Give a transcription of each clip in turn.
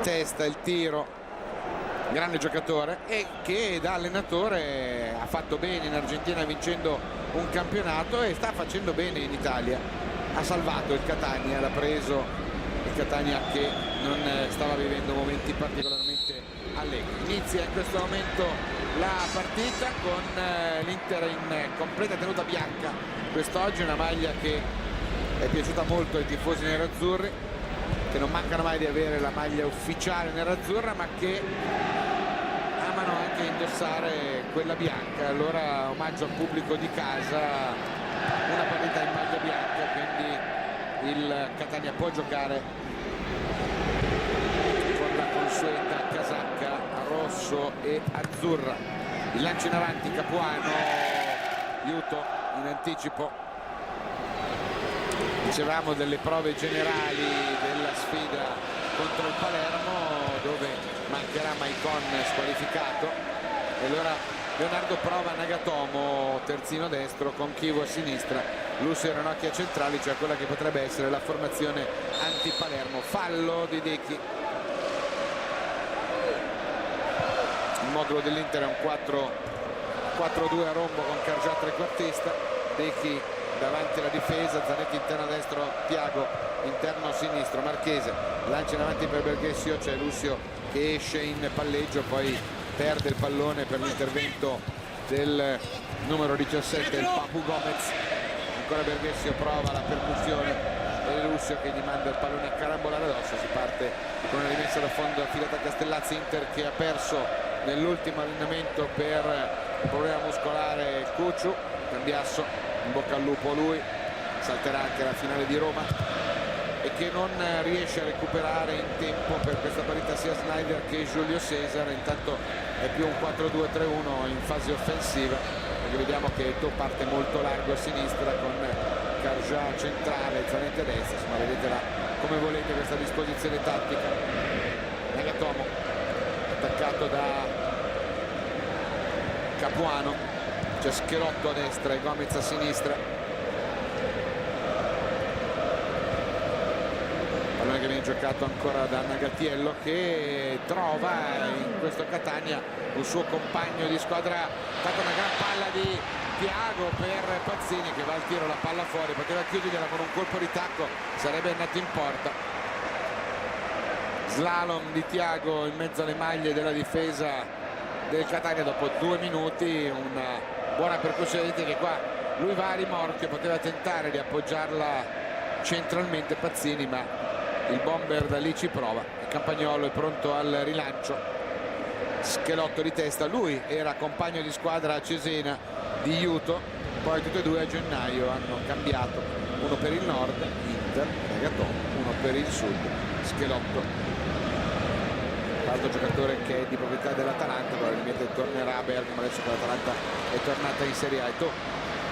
testa, il tiro, grande giocatore, e che da allenatore ha fatto bene in Argentina vincendo un campionato e sta facendo bene in Italia. Ha salvato il Catania, l'ha preso il Catania che non stava vivendo momenti particolarmente allegri. Inizia in questo momento la partita con l'Inter in completa tenuta bianca quest'oggi, una maglia che è piaciuta molto ai tifosi nerazzurri, che non mancano mai di avere la maglia ufficiale nerazzurra, ma che amano anche indossare quella bianca. Allora omaggio al pubblico di casa, una partita in maglia bianca, quindi il Catania può giocare con la consueta casacca rosso e azzurra. Il lancio in avanti, Capuano, aiuto in anticipo. Dicevamo delle prove generali della sfida contro il Palermo, dove mancherà Maicon squalificato, e allora Leonardo prova Nagatomo terzino destro con Chivo a sinistra, Lucio e Ranocchia centrali, cioè quella che potrebbe essere la formazione anti-Palermo. Fallo di Dechi. Il modulo dell'Inter è un 4-2 a rombo con Cargià trequartista, Dechi davanti alla difesa, Zanetti interno destro, Thiago interno sinistro, Marchese lancia in avanti per Berghessio, c'è Lucio che esce in palleggio, poi perde il pallone per l'intervento del numero 17, il Papu Gomez. Ancora Berghessio prova la percussione e Lucio che gli manda il pallone a carambolare addosso. Si parte con una rimessa da fondo affidata a Castellazzi. Inter che ha perso nell'ultimo allenamento per un problema muscolare Cucciu. Cambiasso, in bocca al lupo a lui, salterà anche la finale di Roma, e che non riesce a recuperare in tempo per questa partita sia Snyder che Giulio Cesar. Intanto è più un 4-2-3-1 in fase offensiva, perché vediamo che Eto'o parte molto largo a sinistra con Cargià centrale, Zanetti a destra. Insomma, vedetela come volete questa disposizione tattica. Nagatomo attaccato da Capuano, c'è Schelotto a destra e Gomez a sinistra. Pallone che viene giocato ancora da Nagatiello, che trova in questo Catania un suo compagno di squadra. Tanto una gran palla di Thiago per Pazzini che va al tiro, la palla fuori, poteva chiuderla con un colpo di tacco, sarebbe andato in porta. Slalom di Thiago in mezzo alle maglie della difesa del Catania dopo 2 minuti, una buona percussione, che qua lui va a rimorchio, poteva tentare di appoggiarla centralmente Pazzini, ma il bomber da lì ci prova. Campagnolo è pronto al rilancio, Schelotto di testa, lui era compagno di squadra a Cesena di Aiuto, poi tutti e due a gennaio hanno cambiato, uno per il nord Inter, Nagatomo, uno per il sud Schelotto, l'altro giocatore che è di proprietà dell'Atalanta, probabilmente tornerà a Bergamo adesso che l'Atalanta è tornata in Serie A. Eto'o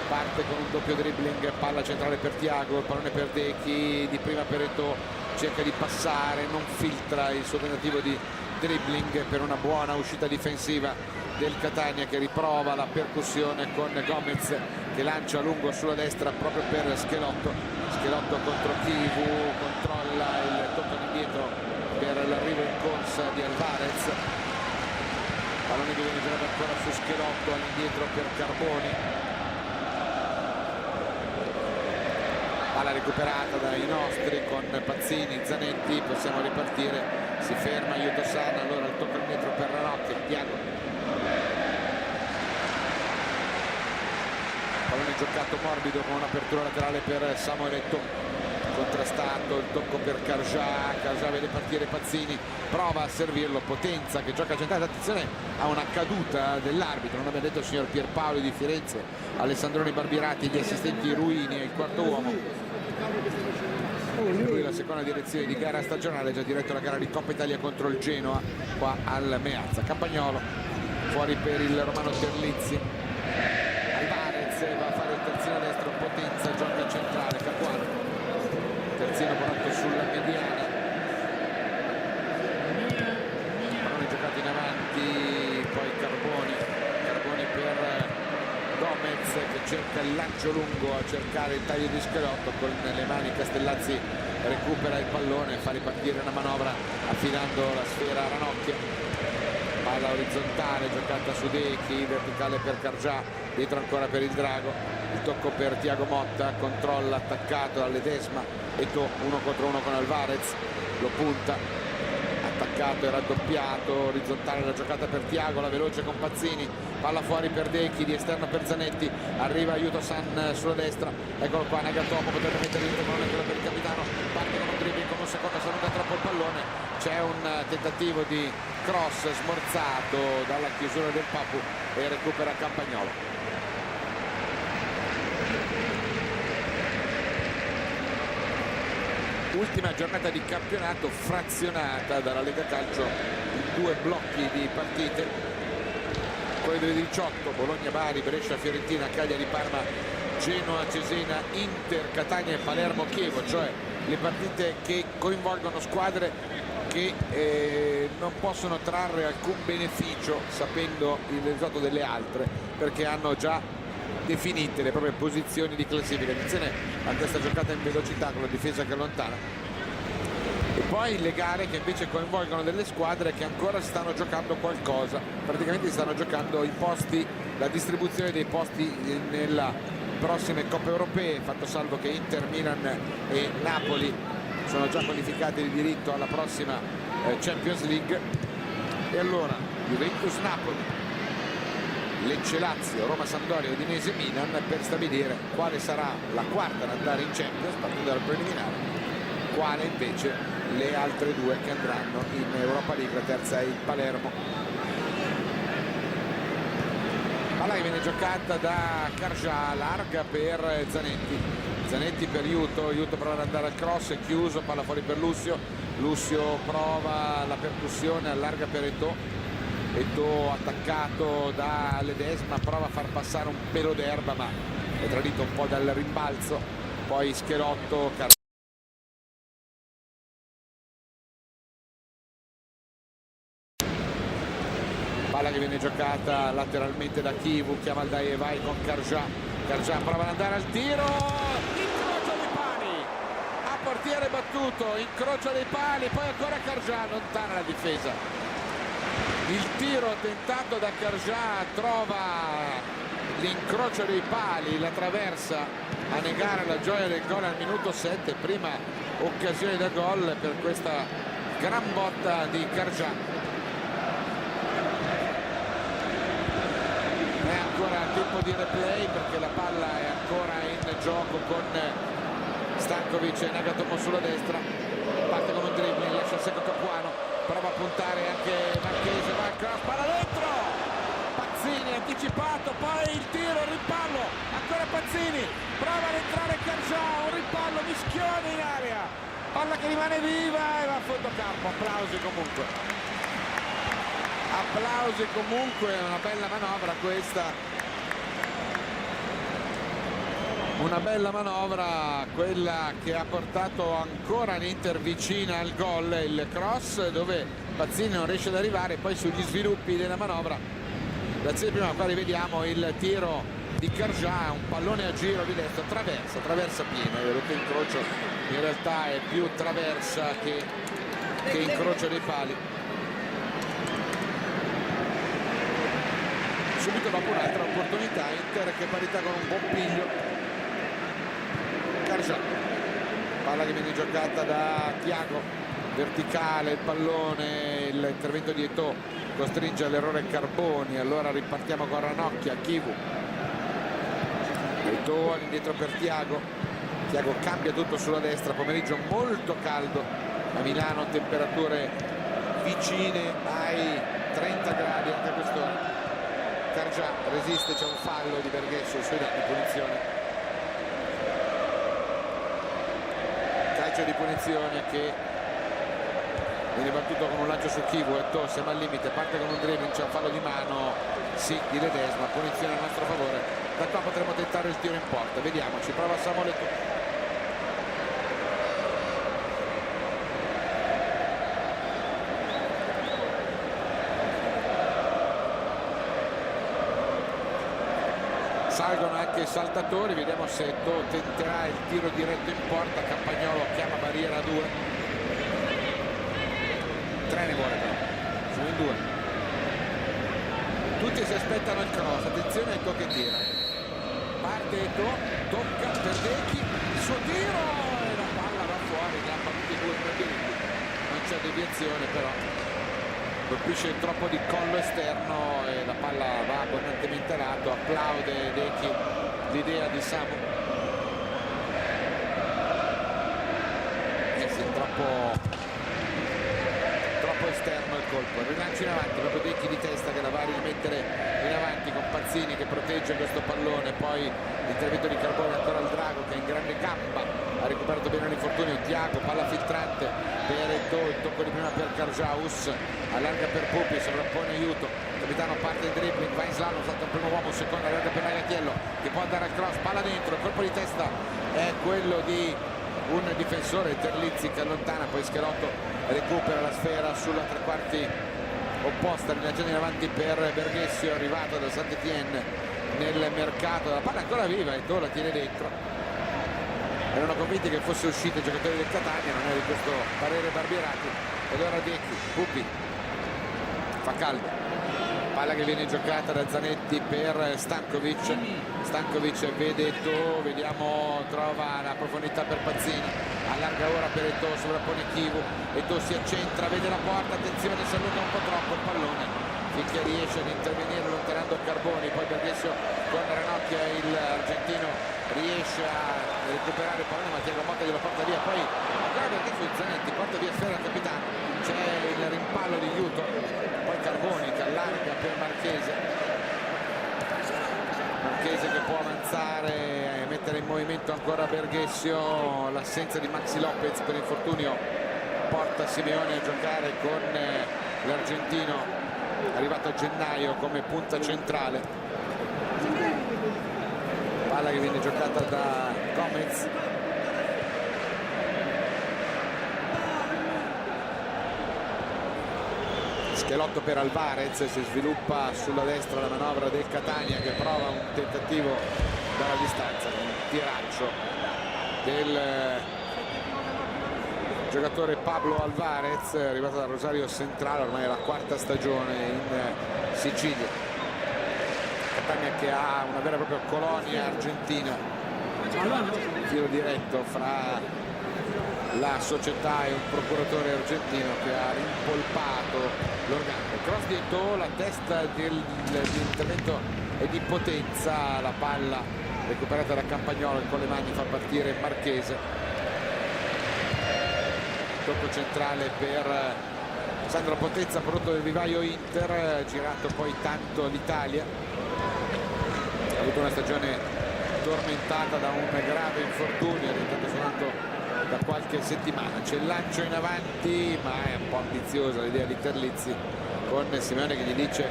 parte con un doppio dribbling, palla centrale per Thiago, il pallone per Dechi, di prima per Eto'o, cerca di passare, non filtra il suo tentativo di dribbling per una buona uscita difensiva del Catania, che riprova la percussione con Gomez che lancia lungo sulla destra proprio per Schelotto. Schelotto contro Chivu, controlla il tocco indietro per l'arrivo in corsa di Alvarez, pallone che viene girato ancora su Schelotto, all'indietro per Carboni, palla recuperata dai nostri con Pazzini, Zanetti, possiamo ripartire, si ferma Aiuto Sana, allora il tocco indietro per Ranocchia, Thiago, pallone giocato morbido con un'apertura laterale per Samuel Eto'o, contrastato, il tocco per Cargià, Cargià vede partire Pazzini, prova a servirlo, Potenza che gioca centrale, attenzione a una caduta dell'arbitro, non abbiamo detto il signor Pierpaoli di Firenze, Alessandroni Barbirati, gli assistenti Ruini e il quarto uomo. Lui la seconda direzione di gara stagionale, già diretto la gara di Coppa Italia contro il Genoa qua al Meazza. Campagnolo fuori per il Romano Terlizzi, Alvarez va a fare il terzino destro, Potenza gioca centrale, Capuano terzino pronto sulla mediana, pallone giocato in avanti, poi Carboni per Gomez che cerca il lancio lungo a cercare il taglio di Schelotto, con le mani Castellazzi recupera il pallone e fa ripartire una manovra affidando la sfera a Ranocchia. Palla orizzontale giocata su Dechi, verticale per Cargià, dietro ancora per il Drago, il tocco per Thiago Motta, controlla attaccato da Ledesma, Eto'o 1 contro 1 con Alvarez, lo punta, attaccato e raddoppiato, orizzontale la giocata per Thiago, la veloce con Pazzini, palla fuori per Dechi, di esterno per Zanetti, arriva Aiuto-san sulla destra, eccolo qua Nagatomo, potrebbe mettere dentro pallone quello per il capitano, parte con un dribbling, con un secondo si allunga troppo il pallone, c'è un tentativo di cross smorzato dalla chiusura del Papu e recupera Campagnolo. Ultima giornata di campionato frazionata dalla Lega Calcio in 2 blocchi di partite, poi delle 18 Bologna, Bari, Brescia, Fiorentina, Cagliari, Parma, Genoa, Cesena, Inter, Catania e Palermo, Chievo, cioè le partite che coinvolgono squadre che non possono trarre alcun beneficio sapendo il risultato delle altre, perché hanno già definite le proprie posizioni di classifica. Attenzione a questa giocata in velocità con la difesa che allontana, e poi le gare che invece coinvolgono delle squadre che ancora stanno giocando qualcosa, praticamente stanno giocando i posti, la distribuzione dei posti nella prossime coppe europee, fatto salvo che Inter, Milan e Napoli sono già qualificati di diritto alla prossima Champions League. E allora Juventus, Napoli, Lecce, Lazio, Roma, Sampdoria, Udinese, Milan per stabilire quale sarà la quarta ad andare in Champions partendo dal preliminare, quale invece le altre 2 che andranno in Europa League. La terza è il Palermo. Palla che viene giocata da Cargià, larga per Zanetti per Juto prova ad andare al cross, è chiuso, palla fuori per Lucio prova la percussione, allarga per Eto'o attaccato da Ledesma, prova a far passare un pelo d'erba ma è tradito un po' dal rimbalzo, poi Schelotto, palla che viene giocata lateralmente da Chivu, chiama il dai e vai con Cargià prova ad andare al tiro, incrocio dei pali, a portiere battuto, incrocio dei pali, poi ancora Cargià, lontana la difesa. Il tiro tentato da Cargià trova l'incrocio dei pali, la traversa a negare la gioia del gol al minuto 7, prima occasione da gol per questa gran botta di Cargià. È ancora tempo di replay perché la palla è ancora in gioco con Stankovic e Nagatomo sulla destra, parte con un dribbling, lascia il secco Capuano, prova a puntare anche Marchese, va il cross, palla dentro, Pazzini anticipato, poi il tiro, il rimpallo, ancora Pazzini, prova ad entrare Cargià, un rimpallo, mischione in area, palla che rimane viva e va a fondo campo. Applausi comunque, una bella manovra questa, una bella manovra quella che ha portato ancora l'Inter vicina al gol, il cross dove Pazzini non riesce ad arrivare, poi sugli sviluppi della manovra l'azione prima qua rivediamo il tiro di Cargià, un pallone a giro di destra, traversa piena, vedete incrocio, in realtà è più traversa che incrocio dei pali. Subito dopo un'altra opportunità, Inter che parità con un buon piglio. Cargià, palla che viene giocata da Thiago, verticale il pallone, l'intervento di Eto'o costringe all'errore Carboni, allora ripartiamo con Ranocchia, Chivu, Eto'o all'indietro per Thiago cambia tutto sulla destra, pomeriggio molto caldo a Milano, temperature vicine ai 30 gradi anche a quest'ora. Cargià resiste, c'è un fallo di Berghesso sui danni di punizione, calcio di punizione che viene battuto con un lancio su Chivu, Eto'o siamo al limite, parte con un dribbling, c'è un fallo di mano sì di Ledesma, punizione a nostro favore, da qua potremo tentare il tiro in porta, vediamo, ci prova Samuel Eto'o. salgono anche i saltatori, vediamo se Eto'o tenterà il tiro diretto in porta. Campagnolo chiama barriera a 2, 3 ne vuole però, sono in 2, tutti si aspettano il cross, attenzione a Eto'o che tira, parte Eto'o, tocca per Dechi, il suo tiro e la palla va fuori, gamba tutti e due i prendimenti, non c'è deviazione però colpisce troppo di collo esterno e la palla va abbondantemente a lato. Applaude Dechi l'idea di Samu. Sì, troppo esterno il colpo, il rilancio in avanti, proprio Dechi di testa che la va a rimettere in avanti con Pazzini che protegge questo pallone, poi l'intervento di Carbone ancora al Drago che è in grande gamba, ha recuperato bene l'infortunio. Tiago, palla filtrante per Eto'o, il tocco di prima per Karjaus, allarga per Pupi, sovrappone aiuto, capitano parte il dribbling, va in slalom, salta il primo uomo, secondo allarga per Nagatiello che può andare al cross, palla dentro, il colpo di testa è quello di un difensore, Terlizzi che allontana, poi Schelotto recupera la sfera sulla tre quarti opposta, rilanciando in avanti per Berghessio, arrivato da Saint-Étienne nel mercato, la palla ancora viva, Eto'o la tiene dentro. Erano convinti che fosse uscito i giocatori del Catania, non è di questo parere Barbierati. Ed ora Dechi, Pupi, fa caldo, palla che viene giocata da Zanetti per Stankovic, Stankovic vede Eto'o, vediamo, trova la profondità per Pazzini, allarga ora per Eto'o, sovrappone Chivu, Eto'o si accentra, vede la porta, attenzione, si allunga un po' troppo il pallone finché riesce ad intervenire allontanando Carboni, poi Berghessio con Ranocchia, il argentino riesce a recuperare il pallone ma Tiago Motta glielo porta via, poi ancora Berghessio Zanetti porta via sfera al capitano, c'è il rimpallo di Iuto, poi Carboni che allarga per Marchese che può avanzare e mettere in movimento ancora Berghessio, l'assenza di Maxi Lopez per infortunio porta Simeone a giocare con l'argentino arrivato a gennaio come punta centrale, palla che viene giocata da Gomez, Schelotto per Alvarez, si sviluppa sulla destra la manovra del Catania che prova un tentativo dalla distanza, un tiraccio del giocatore Pablo Alvarez, arrivato da Rosario Centrale, ormai è la quarta stagione in Sicilia. Catania che ha una vera e propria colonia argentina, filo diretto fra la società e un procuratore argentino che ha rimpolpato l'organico. Cross di Eto'o, la testa dell'intervento è di potenza, la palla recuperata da Campagnolo che con le mani fa partire Marchese. Tocco centrale per Sandro Potenza, prodotto del vivaio Inter, girato poi tanto l'Italia, ha avuto una stagione tormentata da un grave infortunio, è diventato soltanto da qualche settimana. C'è il lancio in avanti ma è un po' ambiziosa l'idea di Terlizzi con Simeone che gli dice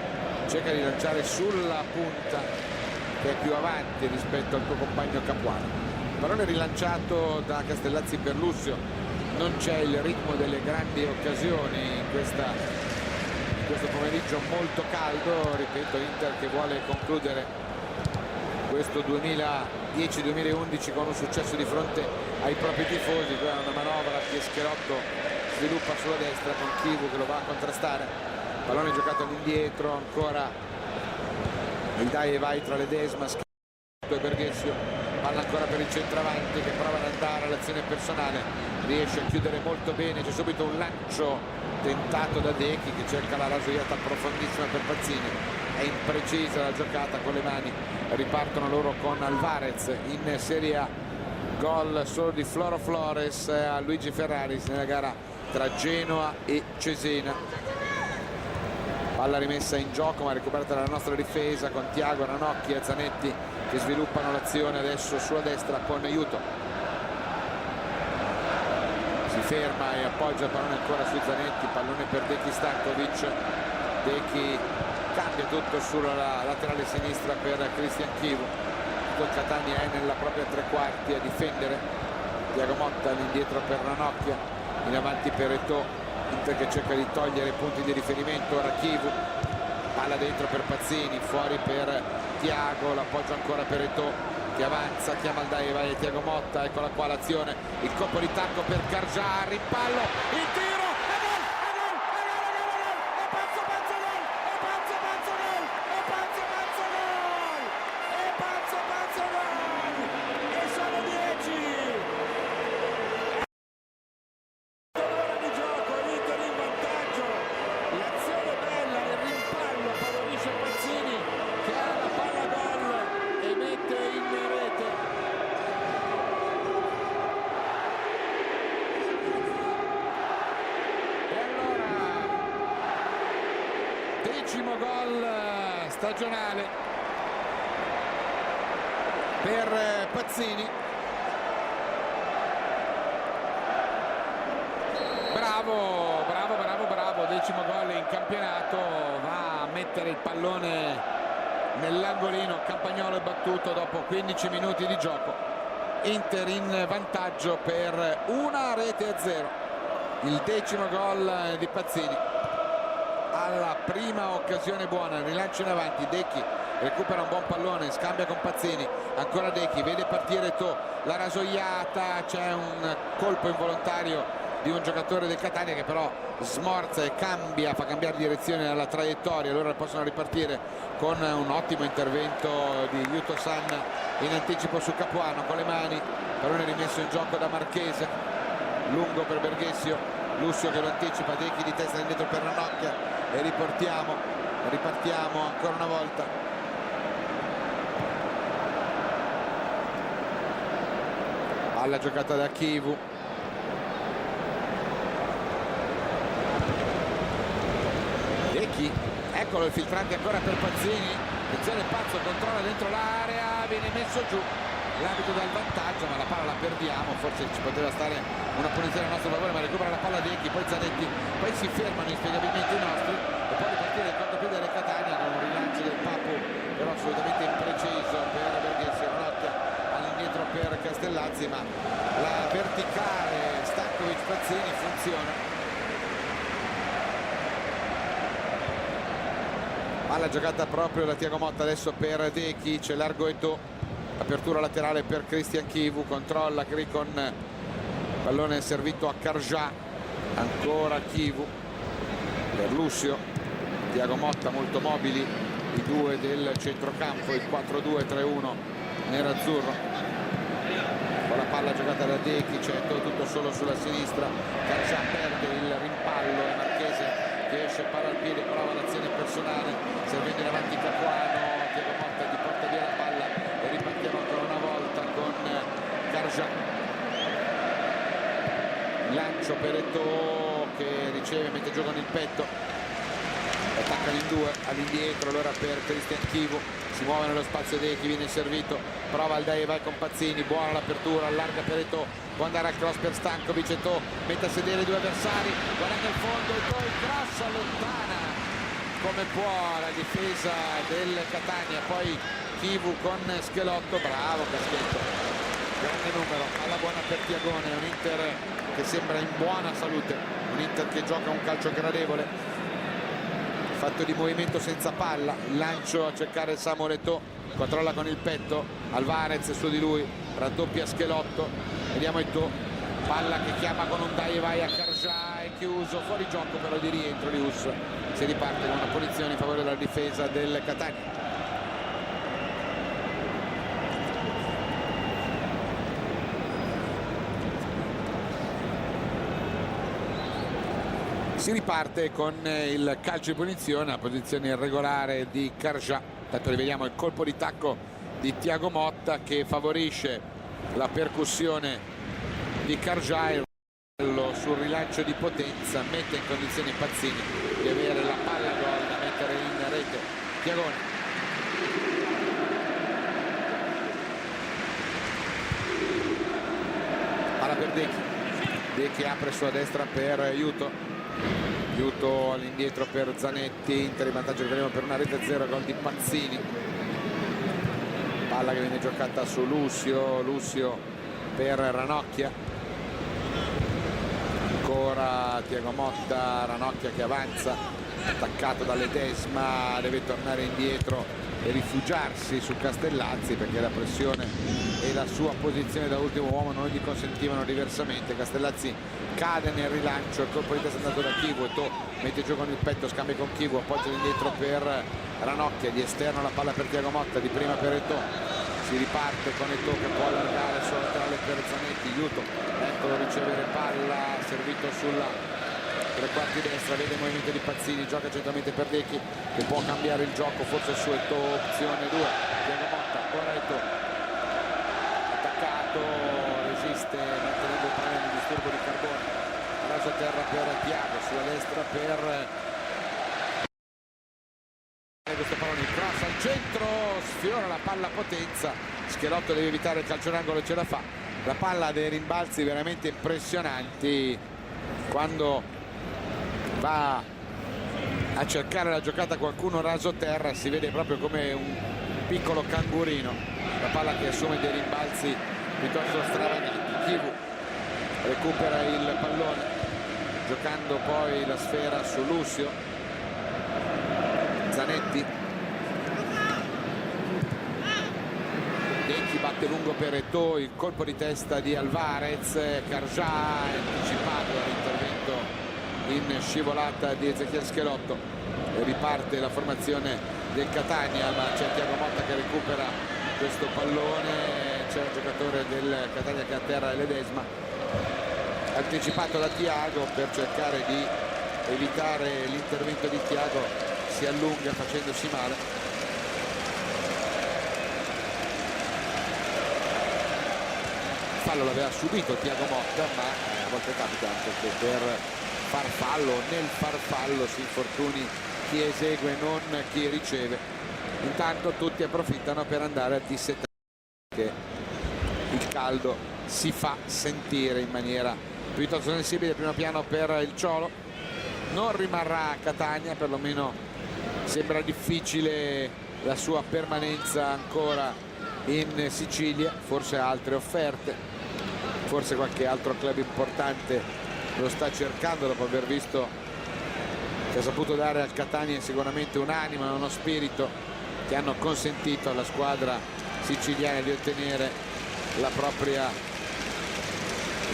cerca di lanciare sulla punta che è più avanti rispetto al tuo compagno Capuano. Pallone rilanciato da Castellazzi per Lussio, non c'è il ritmo delle grandi occasioni in questo pomeriggio molto caldo, ripeto, Inter che vuole concludere questo 2010-2011 con un successo di fronte ai propri tifosi. Qui è una manovra che Schelotto sviluppa sulla destra con Chivu che lo va a contrastare, pallone giocato all'indietro, ancora il dai e vai tra Ledesma, Schelotto e Berghessio, palla ancora per il centravanti che prova ad andare all'azione personale, riesce a chiudere molto bene, c'è subito un lancio tentato da Dechi che cerca la rasojata profondissima per Pazzini, è imprecisa la giocata con le mani, ripartono loro con Alvarez in Serie A, gol solo di Floro Flores a Luigi Ferraris nella gara tra Genoa e Cesena. Palla rimessa in gioco ma recuperata dalla nostra difesa con Tiago, Ranocchia e Zanetti che sviluppano l'azione adesso sulla destra con Aiuto. Si ferma e appoggia il pallone ancora su Zanetti, pallone per Dechi Stankovic, Dechi cambia tutto sulla laterale sinistra per Cristian Chivu, tutto il Catania è nella propria tre quarti a difendere, Tiago Motta all'indietro per Ranocchia, in avanti per Eto'o, Inter che cerca di togliere punti di riferimento, ora Chivu palla dentro per Pazzini, fuori per Thiago, l'appoggio ancora per Eto'o che avanza, chiama Aldaeva e Thiago Motta, eccola qua l'azione, il colpo di tacco per Karja, rimpallo, il tiro, decimo gol stagionale per Pazzini. Bravo, decimo gol in campionato, va a mettere il pallone nell'angolino. Campagnolo è battuto dopo 15 minuti di gioco, Inter in vantaggio per 1-0, il decimo gol di Pazzini. Alla prima occasione buona, il rilancio in avanti, Decchi recupera un buon pallone, scambia con Pazzini, ancora Decchi, vede partire Eto'o, la rasoiata, c'è un colpo involontario di un giocatore del Catania che però smorza e cambia, fa cambiare direzione alla traiettoria, allora possono ripartire con un ottimo intervento di Yuto-san in anticipo su Capuano con le mani, pallone rimesso in gioco da Marchese, lungo per Berghessio, Lussio che lo anticipa, Decchi di testa indietro per Ranocchia e ripartiamo ancora una volta. Palla giocata da Chivu, Decchi, eccolo il filtrante ancora per Pazzini, attenzione Pazzo, controlla dentro l'area, viene messo giù, l'arbitro dà il vantaggio ma la palla la perdiamo, forse ci poteva stare una punizione a nostro favore, ma recupera la palla Decchi, poi Zanetti, poi si fermano inspiegabilmente i nostri e poi ripartire il contropiede del Catania con un rilancio del Papu però assolutamente impreciso per Berghessio, Ranocchia all'indietro per Castellazzi, ma la verticale Stankovic-Pazzini funziona. Palla giocata proprio da Thiago Motta adesso per Decchi, c'è largo Eto'o, apertura laterale per Christian Chivu, controlla Cricon, pallone servito a Karja, ancora Chivu per Lussio, Thiago Motta molto mobili i due del centrocampo, il 4-2-3-1 nerazzurro, con la palla giocata da Decchi, c'è Eto'o tutto solo sulla sinistra, Karja perde il rimpallo e Marchese che esce, palla al piede, prova l'azione personale, servendo in avanti Capuano, Thiago Motta gli porta via la palla e ripartiamo ancora una volta con Karja, lancio per Eto'o che riceve mentre gioca nel petto, attaccano in due all'indietro, allora per Christian Chivu, si muove nello spazio Decchi, viene servito, prova Aldaeva con Pazzini, buona l'apertura, allarga per Eto'o, può andare al cross per Stankovic, Eto'o mette a sedere due avversari, guarda il fondo, Eto'o il cross allontana come può la difesa del Catania, poi Chivu con Schelotto, bravo Caschetto, grande numero, alla buona per Tiagone, un Inter che sembra in buona salute, un Inter che gioca un calcio gradevole, fatto di movimento senza palla, il lancio a cercare Samuel Eto'o, controlla con il petto, Alvarez su di lui, raddoppia Schelotto, vediamo Eto'o, palla che chiama con un dai e vai a Karja, è chiuso, fuori gioco però di rientro di Us, si riparte con una punizione in favore della difesa del Catania. Si riparte con il calcio di punizione, la posizione irregolare di Karja, tanto rivediamo il colpo di tacco di Thiago Motta che favorisce la percussione di Karja e sul rilancio di potenza mette in condizioni Pazzini di avere la palla gol da mettere in rete. Thiagone, palla per Decchi, Decchi apre sulla destra per Yuto all'indietro per Zanetti, Inter in vantaggio per una rete 0, gol di Pazzini, palla che viene giocata su Lussio per Ranocchia, ancora Thiago Motta, Ranocchia che avanza, attaccato da Ledesma, deve tornare indietro e rifugiarsi su Castellazzi perché la pressione e la sua posizione da ultimo uomo non gli consentivano diversamente. Castellazzi cade nel rilancio, il colpo di testa è andato da Chivu, Eto'o mette giù con il petto, scambia con Chivu, appoggia indietro per Ranocchia, di esterno la palla per Thiago Motta, di prima per Eto'o. Si riparte con Eto'o che può allargare sulla laterale per Zanetti, Juto, eccolo ricevere palla, servito sulla tre quarti destra, vede il movimento di Pazzini, gioca centralmente per Dechi che può cambiare il gioco, forse su Eto'o, opzione 2, Thiago Motta, ora Eto'o, attaccato, resiste mantenendo il pallone di disturbo di Carbone, raso a terra per Thiago, sulla destra per questo pallone, il cross al centro, sfiora la palla a potenza, Schelotto deve evitare il calcio d'angolo e ce la fa. La palla ha dei rimbalzi veramente impressionanti quando va a cercare la giocata qualcuno raso terra, si vede proprio come un piccolo cangurino, la palla che assume dei rimbalzi piuttosto stravaganti. Chivu recupera il pallone giocando poi la sfera su Lucio, Zanetti, Dechi batte lungo per Eto'o, il colpo di testa di Alvarez, Carjà anticipato dall'intervento in scivolata di Ezechiel Schelotto, riparte la formazione del Catania, ma c'è Thiago Motta che recupera questo pallone, c'è il giocatore del Catania che atterra Ledesma, anticipato da Thiago per cercare di evitare l'intervento di Thiago, si allunga facendosi male. Fallo l'aveva subito Thiago Motta, ma a volte capita anche che per far fallo, nel far fallo si infortuni chi esegue non chi riceve. Intanto tutti approfittano per andare a dissettare, che il caldo si fa sentire in maniera piuttosto sensibile. Primo piano per il Ciolo, non rimarrà a Catania, perlomeno sembra difficile la sua permanenza ancora in Sicilia, forse altre offerte, forse qualche altro club importante lo sta cercando dopo aver visto che ha saputo dare al Catania sicuramente un'anima e uno spirito che hanno consentito alla squadra siciliana di ottenere la propria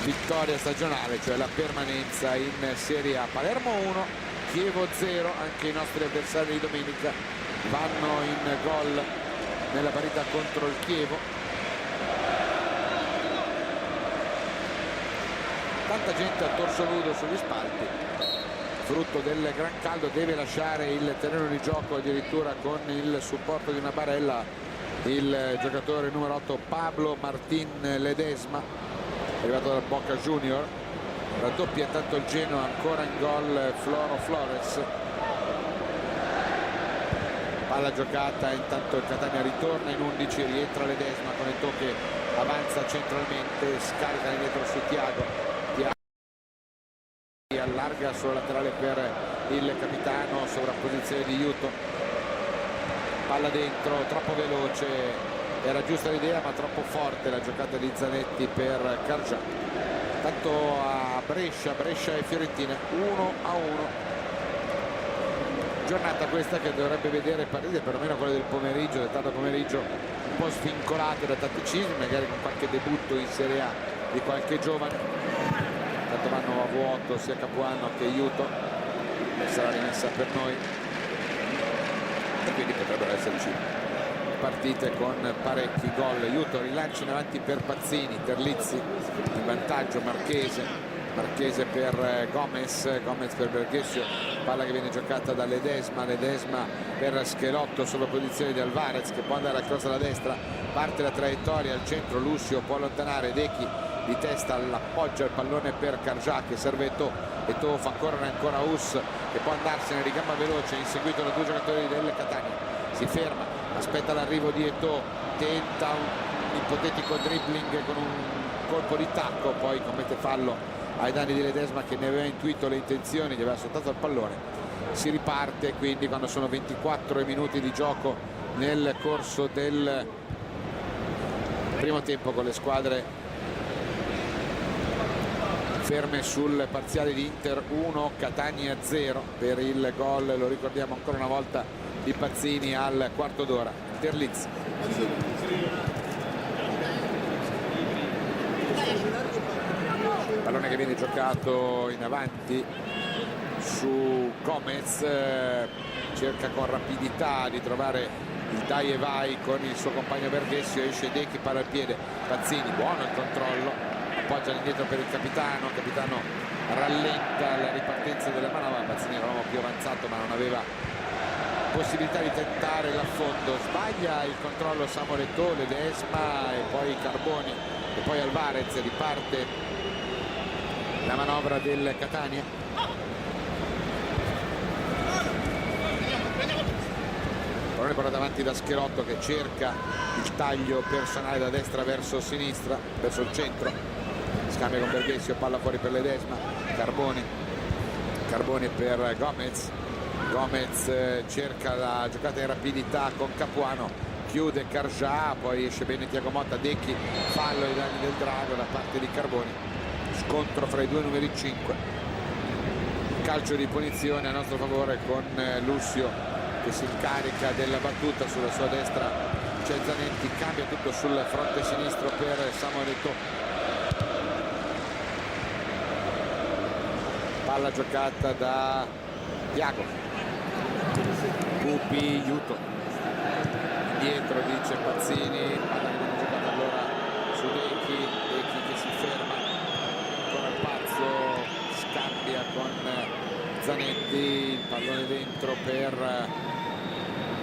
vittoria stagionale, cioè la permanenza in Serie A. Palermo 1, Chievo 0, anche i nostri avversari di domenica vanno in gol nella parità contro il Chievo. Tanta gente a torso nudo sugli spalti, frutto del gran caldo, deve lasciare il terreno di gioco addirittura con il supporto di una barella il giocatore numero 8 Pablo Martín Ledesma, arrivato dal Boca Junior. Raddoppia intanto il Genoa, ancora in gol Floro Flores, palla giocata, intanto il Catania ritorna in 11, rientra Ledesma con Eto'o che avanza centralmente, scarica indietro su Thiago, allarga sulla laterale per il capitano, sovrapposizione di Juto, palla dentro, troppo veloce, era giusta l'idea ma troppo forte la giocata di Zanetti per Carjà. Tanto a Brescia e Fiorentina 1-1, giornata questa che dovrebbe vedere partite, perlomeno quelle del pomeriggio, del tardo pomeriggio, un po' svincolate da tatticismi, magari con qualche debutto in Serie A di qualche giovane. Tanto vanno a vuoto sia Capuano che Juto, sarà rimessa per noi e quindi potrebbero esserci partite con parecchi gol. Juto rilancia in avanti per Pazzini, Terlizzi in vantaggio, Marchese per Gomez per Berghesio, palla che viene giocata da Ledesma per Schelotto, sovrapposizione di Alvarez che può andare a cross alla destra, parte la traiettoria al centro, Lucio può allontanare, Dechi di testa appoggia il pallone per Carjà che serve Eto'o fa correre ancora Us che può andarsene di gamba veloce, inseguito da due giocatori del Catania, si ferma, aspetta l'arrivo di Eto'o, tenta un ipotetico dribbling con un colpo di tacco, poi commette fallo ai danni di Ledesma che ne aveva intuito le intenzioni, gli aveva soltato il pallone. Si riparte quindi quando sono 24 minuti di gioco nel corso del primo tempo, con le squadre ferme sul parziale di Inter 1 Catania 0 per il gol, lo ricordiamo ancora una volta, di Pazzini al quarto d'ora. Terlizzi. Pallone che viene giocato in avanti su Gomez, cerca con rapidità di trovare il dai e vai con il suo compagno Berghessio, esce Decchi, palla al piede, Pazzini, buono il controllo, appoggia all'indietro per il capitano rallenta la ripartenza della manovra. Pazzini era l'uomo più avanzato ma non aveva possibilità di tentare l'affondo, sbaglia il controllo Samuel Eto'o, Ledesma e poi Carboni e poi Alvarez, riparte la manovra del Catania. Pallone portato avanti da Schelotto che cerca il taglio personale da destra verso sinistra, verso il centro, scambia con Berghessio, palla fuori per Ledesma, Carboni per Gomez cerca la giocata in rapidità con Capuano, chiude Carjà, poi esce bene Thiago Motta, Decchi, fallo ai danni del Drago da parte di Carboni, scontro fra i due numeri 5, calcio di punizione a nostro favore con Lussio che si incarica della battuta. Sulla sua destra c'è Zanetti, cambia tutto sul fronte sinistro per Samuel Eto'o, palla giocata da Thiago, Pupi, Juto indietro, dice Pazzini, palla che viene giocata allora su Decchi che si ferma, ancora il pazzo, scambia con Zanetti, il pallone dentro per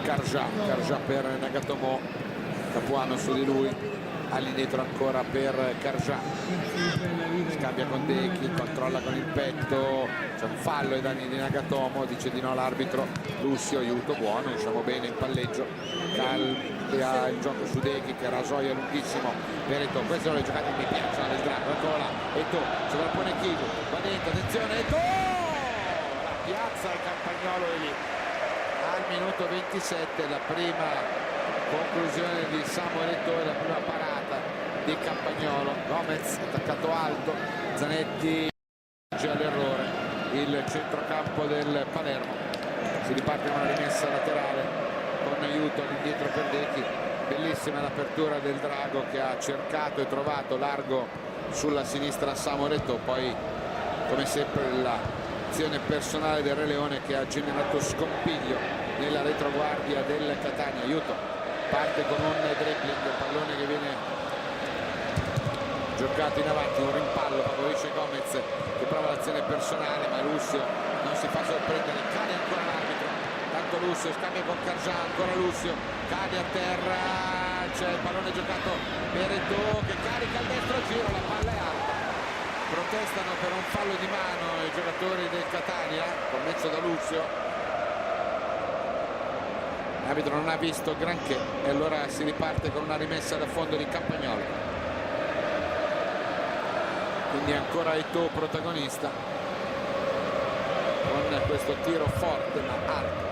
Carjà per Nagatomo, Capuano su di lui, all'indietro ancora per Carjà, scambia con Decchi, controlla con il petto, c'è un fallo ai danni di Nagatomo, dice di no l'arbitro. Lussio, aiuto buono, usciamo bene in palleggio, cambia il gioco su Decchi che rasoia lunghissimo per Eto'o. Queste sono le giocate che mi piacciono del Drago, eccola là, Eto'o sovrappone Chivu, va dentro, attenzione, Eto'o la piazza il Campagnolo è lì al minuto 27, la prima conclusione di Samuel Eto'o e la prima parata di Campagnolo. Gomez attaccato alto, Zanetti all'errore, il centrocampo del Palermo, si riparte con una rimessa laterale con aiuto all'indietro per Decchi, bellissima l'apertura del Drago che ha cercato e trovato largo sulla sinistra Samuel Eto'o, poi come sempre l'azione personale del Re Leone che ha generato scompiglio nella retroguardia del Catania. Aiuto parte con un dribbling, pallone che viene giocato in avanti, un rimpallo favorisce Gomez che prova l'azione personale ma Lussio non si fa sorprendere, cade ancora l'arbitro, tanto Lussio scambia con Carjà, ancora Lussio cade a terra, c'è il pallone giocato per Eto'o che carica al destro giro, la palla è alta, protestano per un fallo di mano i giocatori del Catania commesso da Lussio, l'arbitro non ha visto granché e allora si riparte con una rimessa da fondo di Campagnolo. Quindi ancora Eto'o protagonista con questo tiro forte ma alto,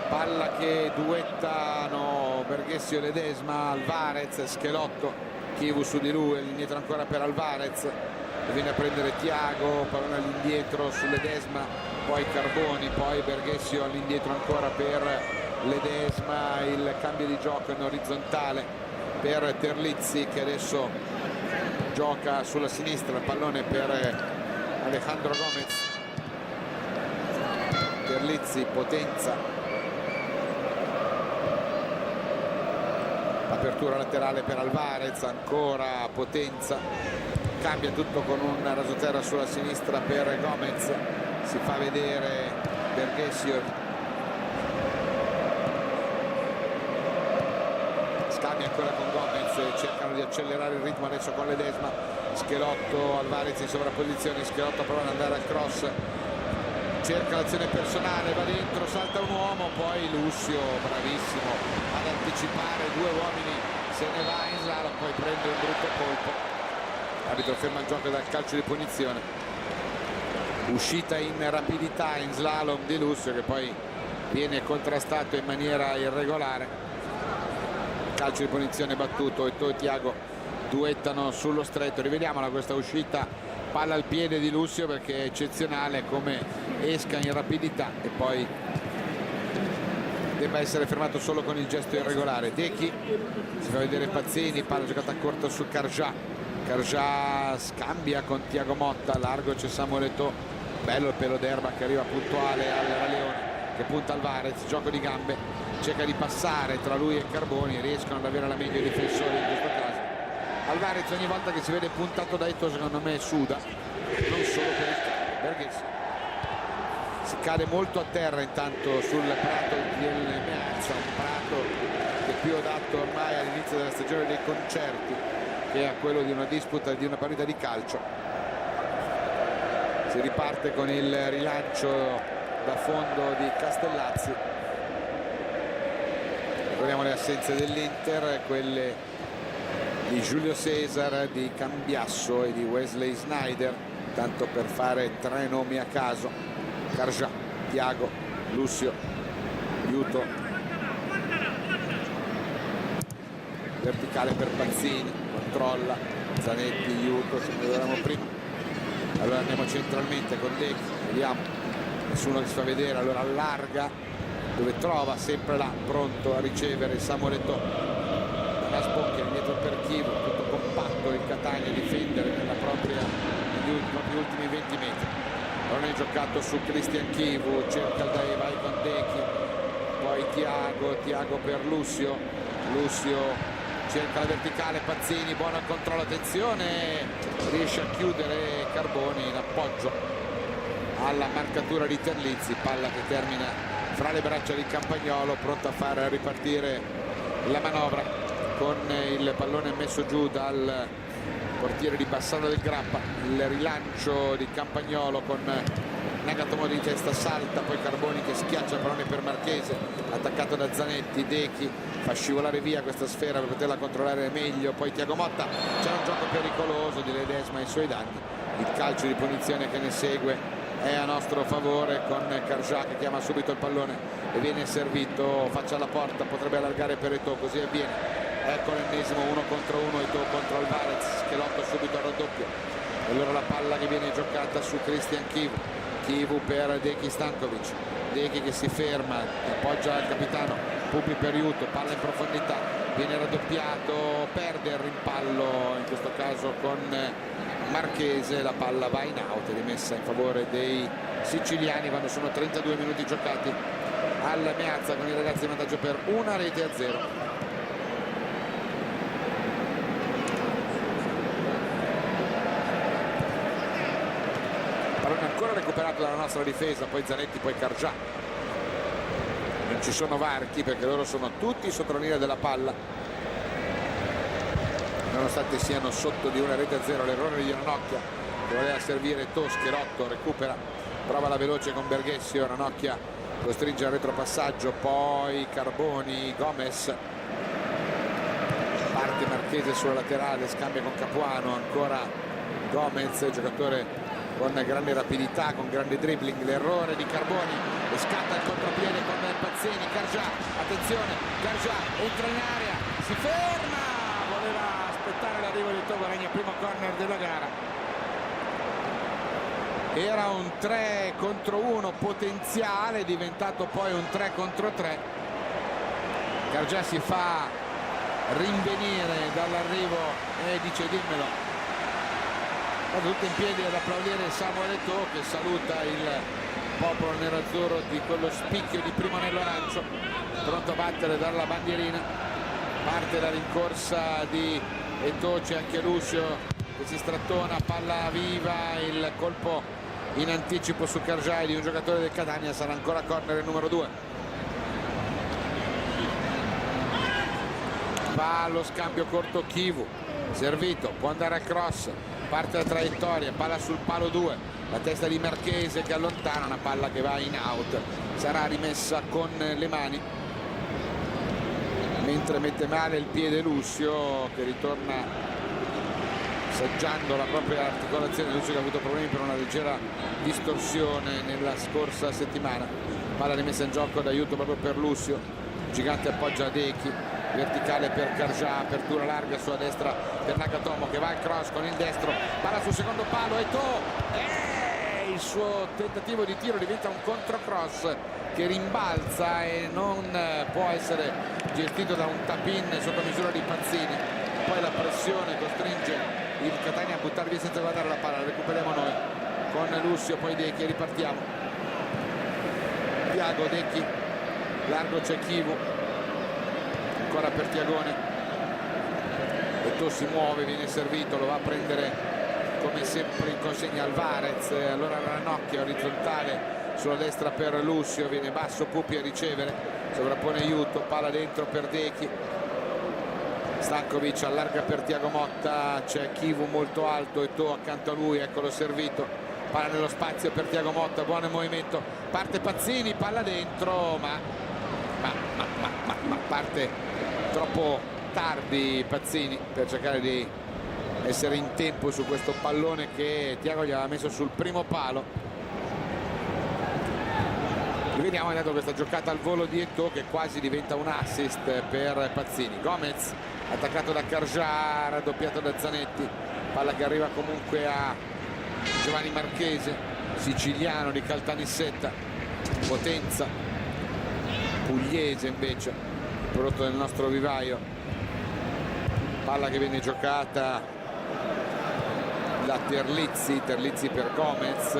palla che duettano Berghessio e Ledesma, Alvarez, Schelotto, Chivu su di lui, all'indietro ancora per Alvarez che viene a prendere Thiago, pallone all'indietro su Ledesma, poi Carboni, poi Berghessio all'indietro ancora per Ledesma, il cambio di gioco in orizzontale per Terlizzi che adesso gioca sulla sinistra, il pallone per Alejandro Gomez, Terlizzi, Potenza, apertura laterale per Alvarez, ancora Potenza, cambia tutto con un rasoterra sulla sinistra per Gomez, si fa vedere Berghessio, scambia ancora con Gomez, cercano di accelerare il ritmo adesso con Ledesma, Schelotto, Alvarez in sovrapposizione, Schelotto prova ad andare al cross, cerca l'azione personale, va dentro, salta un uomo, poi Lussio bravissimo ad anticipare due uomini, se ne va in slalom, poi prende un brutto colpo, l'arbitro ferma il gioco dal calcio di punizione, uscita in rapidità in slalom di Lussio che poi viene contrastato in maniera irregolare. Calcio di punizione battuto, Eto'o e Thiago duettano sullo stretto, rivediamola questa uscita palla al piede di Lucio, perché è eccezionale come esca in rapidità e poi debba essere fermato solo con il gesto irregolare. Dechi, si fa vedere Pazzini, palla giocata a corto su Carjà. Carjà scambia con Thiago Motta, largo c'è Samuel Eto'o, bello il pelo d'erba che arriva puntuale al Leone, che punta Alvarez, gioco di gambe, cerca di passare tra lui e Carboni, riescono ad avere la meglio i difensori in questo caso. Alvarez ogni volta che si vede puntato da Eto'o secondo me suda, non solo per il Berghese. Si cade molto a terra intanto sul prato del Meazza, un prato che è più adatto ormai all'inizio della stagione dei concerti che a quello di una disputa, di una partita di calcio. Si riparte con il rilancio da fondo di Castellazzi. Ricordiamo le assenze dell'Inter, quelle di Giulio Cesar, di Cambiasso e di Wesley Sneijder, tanto per fare 3 nomi a caso. Carjà, Thiago, Lucio, Yuto, verticale per Pazzini, controlla Zanetti, Yuto, come vedevamo prima. Allora andiamo centralmente con Dechi, vediamo, nessuno che si fa vedere, allora allarga dove trova, sempre là, pronto a ricevere Samuel Eto'o, una spocchia indietro per Chivo, tutto compatto il Catania a difendere negli ultimi 20 metri. Non è giocato su Cristian Chivu, cerca il Dai, vai con Dechi, poi Thiago per Lucio cerca la verticale, Pazzini, buono al controllo, attenzione, riesce a chiudere Carboni in appoggio alla marcatura di Terlizzi, palla che termina fra le braccia di Campagnolo, pronto a far ripartire la manovra con il pallone messo giù dal portiere di Bassano del Grappa. Il rilancio di Campagnolo con Nagatomo di testa, salta, poi Carboni che schiaccia il pallone per Marchese, attaccato da Zanetti. Dechi fa scivolare via questa sfera per poterla controllare meglio, poi Thiago Motta, c'è un gioco pericoloso di Ledesma ai suoi danni, il calcio di punizione che ne segue è a nostro favore, con Carjà che chiama subito il pallone e viene servito faccia alla porta, potrebbe allargare per Eto'o, così avviene. Ecco l'ennesimo 1 contro 1, Eto'o contro Alvarez che lotta subito al raddoppio. E allora la palla che viene giocata su Cristian Chivu per Dechi Stankovic, Dechi che si ferma, appoggia il capitano, Pupi per Yuto, palla in profondità, viene raddoppiato, perde il rimpallo in questo caso con Marchese, la palla va in out, rimessa in favore dei siciliani quando sono 32 minuti giocati al Meazza, con i ragazzi in vantaggio per 1-0. Ancora recuperato dalla nostra difesa, poi Zanetti, poi Carjà, non ci sono varchi perché loro sono tutti sotto la linea della palla, nonostante siano sotto di 1-0. L'errore di Ranocchia che voleva servire Cherotto, recupera, prova la veloce con Berghessio, Ranocchia costringe al retropassaggio, poi Carboni, Gomez, parte Marchese sulla laterale, scambia con Capuano, ancora Gomez, giocatore con grande rapidità, con grande dribbling. L'errore di Carboni e scatta il contropiede con Pazzini. Carjà, attenzione, Carjà entra in area, si ferma, voleva aspettare l'arrivo di Eto'o, guadagna il primo corner della gara. Era un 3 contro 1 potenziale, diventato poi un 3 contro 3. Carjà si fa rinvenire dall'arrivo e dice dimmelo. Tutto in piedi ad applaudire Samuel Eto'o che saluta il popolo nerazzurro di quello spicchio di primo anello arancio, pronto a battere dalla bandierina. Parte la rincorsa di Eto'o, c'è anche Lucio che si strattona, palla viva, il colpo in anticipo su Carjà di un giocatore del Catania, sarà ancora corner il numero 2. Va allo scambio corto Chivu, servito, può andare a cross, parte la traiettoria, palla sul palo 2, la testa di Marchese che allontana, una palla che va in out, sarà rimessa con le mani, mentre mette male il piede Lucio che ritorna saggiando la propria articolazione. Lucio che ha avuto problemi per una leggera distorsione nella scorsa settimana. Palla rimessa in gioco d'aiuto proprio per Lucio, Gigante appoggia Dechi, verticale per Karja, apertura larga sulla destra per Nagatomo che va al cross con il destro, palla sul secondo palo, il suo tentativo di tiro diventa un controcross che rimbalza e non può essere gestito da un tap-in sotto misura di Pazzini. Poi la pressione costringe il Catania a buttar via senza guardare la palla, la recuperiamo noi con Lussio, poi Decchi, ripartiamo. Tiago, Decchi, largo c'è Chivu, ancora per Tiagone, Eto'o si muove, viene servito, lo va a prendere come sempre in consegna Alvarez, allora Ranocchia orizzontale sulla destra per Lussio, viene basso Pupi a ricevere, sovrappone aiuto, palla dentro per Decchi, Stankovic allarga per Tiago Motta, c'è Chivu molto alto, Eto'o accanto a lui, eccolo servito, palla nello spazio per Tiago Motta, buon movimento, parte Pazzini, palla dentro, ma parte troppo tardi Pazzini per cercare di essere in tempo su questo pallone che Tiago gli aveva messo sul primo palo. Rivediamo intanto questa giocata al volo di Eto'o che quasi diventa un assist per Pazzini. Gomez attaccato da Karja, raddoppiato da Zanetti, palla che arriva comunque a Giovanni Marchese, siciliano di Caltanissetta, Potenza, pugliese invece, prodotto del nostro vivaio. Palla che viene giocata da Terlizzi per Gomez,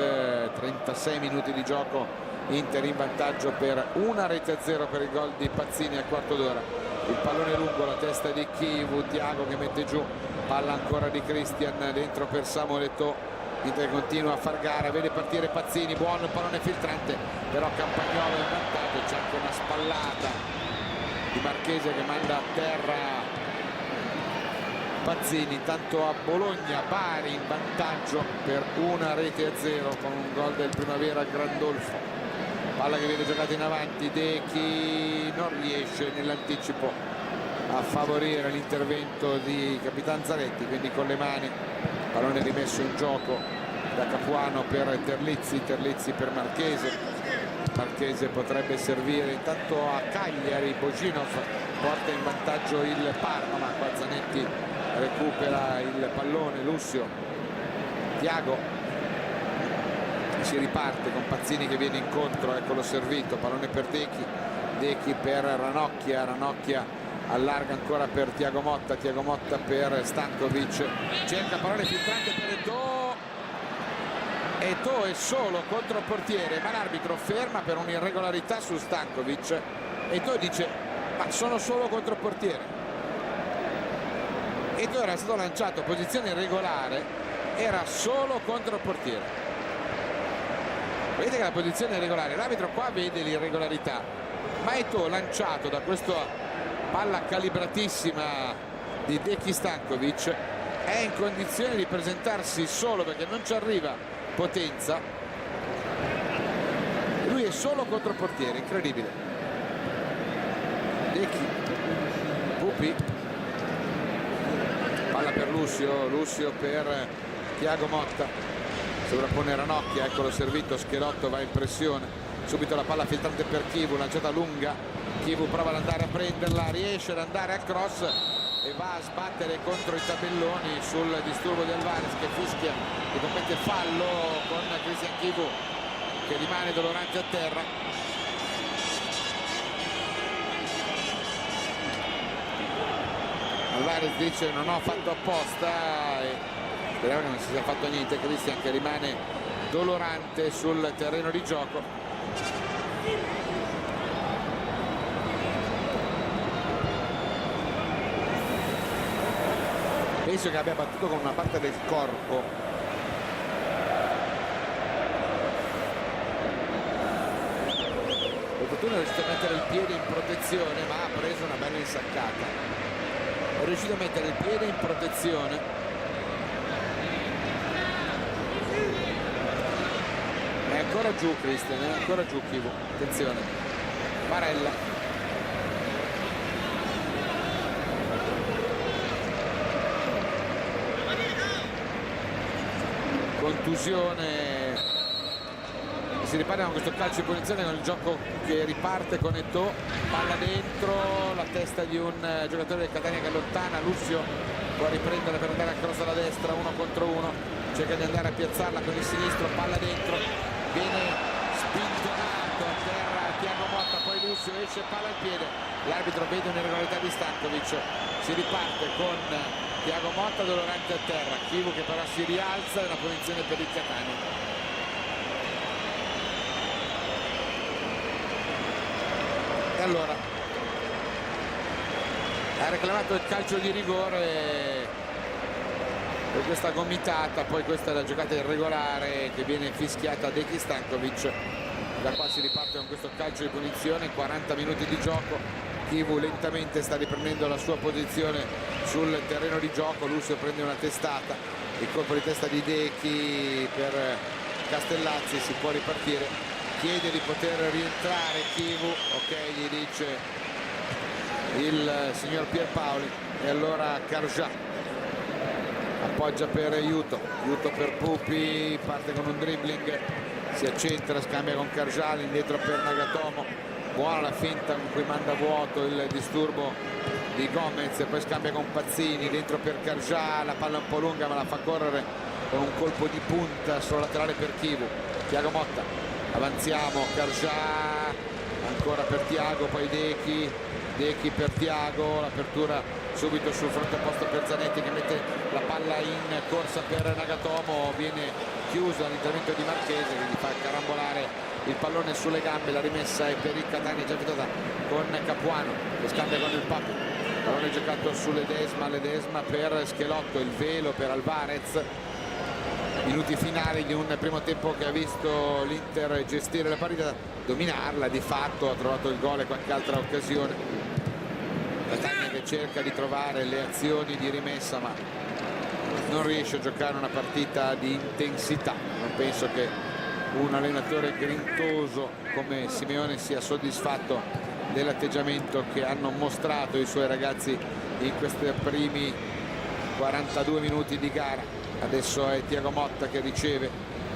36 minuti di gioco, Inter in vantaggio per 1-0 per il gol di Pazzini al quarto d'ora. Il pallone lungo, la testa di Chivu, Tiago che mette giù, palla ancora di Christian dentro per Samuel Eto'o, Inter continua a far gara, vede partire Pazzini, buono il pallone filtrante, però Campagnolo in vantaggio, c'è anche una spallata di Marchese che manda a terra Pazzini. Tanto a Bologna Bari in vantaggio per 1-0 con un gol del Primavera Grandolfo. Palla che viene giocata in avanti, Decchi non riesce nell'anticipo a favorire l'intervento di Capitan Zanetti, quindi con le mani, pallone rimesso in gioco da Capuano per Terlizzi per Marchese potrebbe servire intanto a Cagliari, Boginov porta in vantaggio il Parma, ma qua Zanetti recupera il pallone, Lussio, Tiago, si riparte con Pazzini che viene incontro, eccolo servito, pallone per Decchi per Ranocchia allarga ancora per Tiago Motta per Stankovic, cerca pallone filtrante per Eto'o è solo contro il portiere, ma l'arbitro ferma per un'irregolarità su Stankovic. Eto'o dice ma sono solo contro il portiere. Eto'o era stato lanciato posizione irregolare, era solo contro il portiere. Vedete che la posizione è irregolare, l'arbitro qua vede l'irregolarità, ma Eto'o lanciato da questa palla calibratissima di Decchi Stankovic è in condizione di presentarsi solo perché non ci arriva Potenza, lui è solo contro il portiere, incredibile. Decchi, Pupi, palla per Lussio per Tiago Motta, sovrappone Ranocchia, eccolo servito, Schelotto va in pressione, subito la palla filtrante per Chivu, lanciata lunga, Chivu prova ad andare a prenderla, riesce ad andare a cross e va a sbattere contro i tabelloni sul disturbo di Alvarez che fischia e commette fallo con Christian Chivu che rimane dolorante a terra. Alvarez dice non ho fatto apposta e speriamo che non si sia fatto niente. Christian che rimane dolorante sul terreno di gioco. Penso che abbia battuto con una parte del corpo. Per fortuna è riuscito a mettere il piede in protezione, ma ha preso una bella insaccata. È riuscito a mettere il piede in protezione. È ancora giù Christian, è ancora giù Chivu. Attenzione. Barella. Contusione si riparte con questo calcio di punizione, con il gioco che riparte con Eto'o, palla dentro, la testa di un giocatore del Catania che allontana, Lucio può riprendere per andare a cross alla destra, 1 contro 1, cerca di andare a piazzarla con il sinistro, palla dentro, viene spintonato a terra Thiago Motta, poi Lucio esce, palla al piede, l'arbitro vede un'irregolarità di Stankovic, si riparte con Thiago Motta dolorante a terra, Chivu che però si rialza, è una punizione per il Catania. E allora ha reclamato il calcio di rigore per questa gomitata, poi questa è la giocata irregolare che viene fischiata a Deki Stankovic. Da qua si riparte con questo calcio di punizione, 40 minuti di gioco, Chivu lentamente sta riprendendo la sua posizione sul terreno di gioco, Lucio prende una testata, il colpo di testa di Deki per Castellazzi, si può ripartire, chiede di poter rientrare Chivu, ok, gli dice il signor Pierpaoli, e allora Karja appoggia per Juto per Pupi, parte con un dribbling, si accentra, scambia con Karja, indietro per Nagatomo, buona la finta con cui manda vuoto il disturbo di Gomez, e poi scambia con Pazzini, dentro per Karja, la palla un po' lunga ma la fa correre con un colpo di punta sul laterale per Chivu. Thiago Motta, avanziamo, Karja ancora per Thiago, poi Deki per Thiago, l'apertura subito sul fronte opposto per Zanetti che mette la palla in corsa per Nagatomo, viene chiuso all'intervento di Marchese che gli fa carambolare il pallone sulle gambe, la rimessa è per il Catania già effettuata con Capuano che scambia con il Papu, pallone giocato su Ledesma per Schelotto, il velo per Alvarez. Minuti finali di un primo tempo che ha visto l'Inter gestire la partita, dominarla di fatto, ha trovato il gol e qualche altra occasione. Catania che cerca di trovare le azioni di rimessa ma non riesce a giocare una partita di intensità. Non penso che un allenatore grintoso come Simeone sia soddisfatto dell'atteggiamento che hanno mostrato i suoi ragazzi in questi primi 42 minuti di gara. Adesso è Thiago Motta che riceve,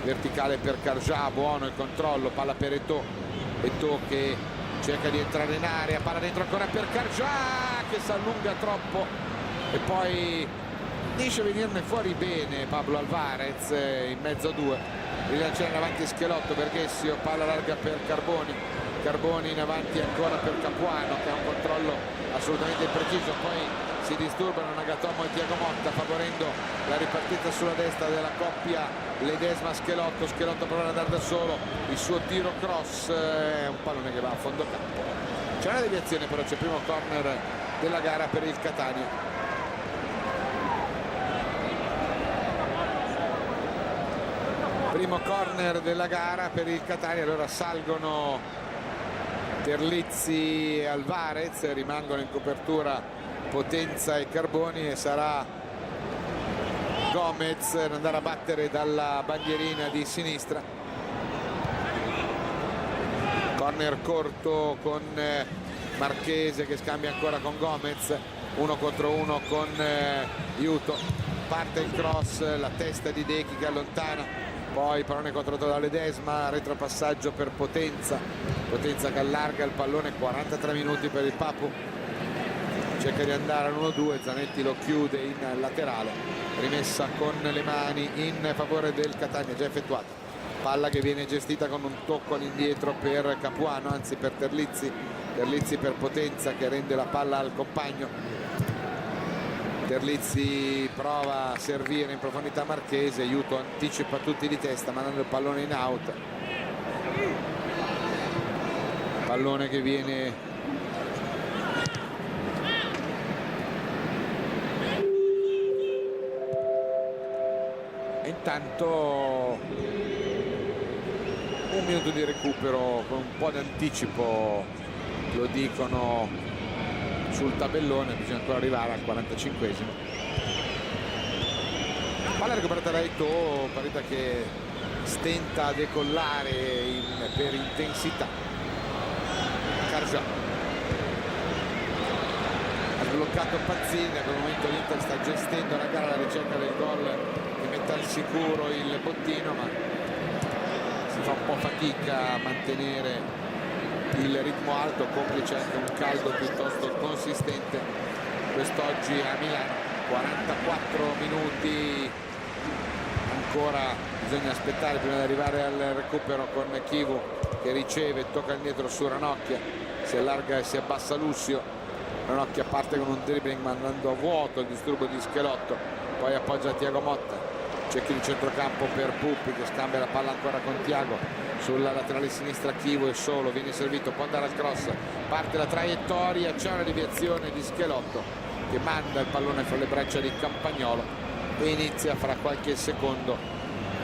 verticale per Karja, buono il controllo, palla per Eto'o che cerca di entrare in area, palla dentro ancora per Karja che si allunga troppo e poi riesce a venirne fuori bene Pablo Alvarez in mezzo a due, rilancia in avanti Schelotto, Berghessio, palla larga per Carboni in avanti ancora per Capuano che ha un controllo assolutamente impreciso, poi si disturbano Nagatomo e Thiago Motta favorendo la ripartita sulla destra della coppia Ledesma-Schelotto. Schelotto prova ad andare da solo, il suo tiro cross è un pallone che va a fondo campo, c'è una deviazione però, c'è il primo corner della gara per il Catania. Primo corner della gara per il Catania, allora salgono Terlizzi e Alvarez, rimangono in copertura Potenza e Carboni e sarà Gomez ad andare a battere dalla bandierina di sinistra. Corner corto con Marchese che scambia ancora con Gomez, 1 contro 1 con Juto, parte il cross, la testa di Deki che allontana, poi pallone controllato da Ledesma, retropassaggio per Potenza che allarga il pallone, 43 minuti per il Papu, cerca di andare all'1-2, Zanetti lo chiude in laterale, rimessa con le mani in favore del Catania già effettuata, palla che viene gestita con un tocco all'indietro per Capuano, anzi per Terlizzi per Potenza che rende la palla al compagno, Terlizzi prova a servire in profondità Marchese, Juto anticipa tutti di testa mandando il pallone in out, pallone che viene intanto un minuto di recupero con un po' d'anticipo, lo dicono sul tabellone, bisogna ancora arrivare al 45esimo. Palla recuperata da Eto'o, partita che stenta a decollare per intensità. Karja ha sbloccato Pazzini, a quel momento l'Inter sta gestendo la gara alla ricerca del gol che mette al sicuro il bottino, ma si fa un po' fatica a mantenere il ritmo alto, complice anche un caldo piuttosto consistente quest'oggi a Milano. 44 minuti ancora, bisogna aspettare prima di arrivare al recupero con Chivu che riceve, tocca indietro su Ranocchia, si allarga e si abbassa Lussio. Ranocchia parte con un dribbling mandando a vuoto il disturbo di Schelotto, poi appoggia Tiago Motta, cerchio di centrocampo per Puppi che scambia la palla ancora con Tiago, sulla laterale sinistra Chivu è solo, viene servito, può andare al cross, parte la traiettoria, c'è una deviazione di Schelotto che manda il pallone fra le braccia di Campagnolo e inizia fra qualche secondo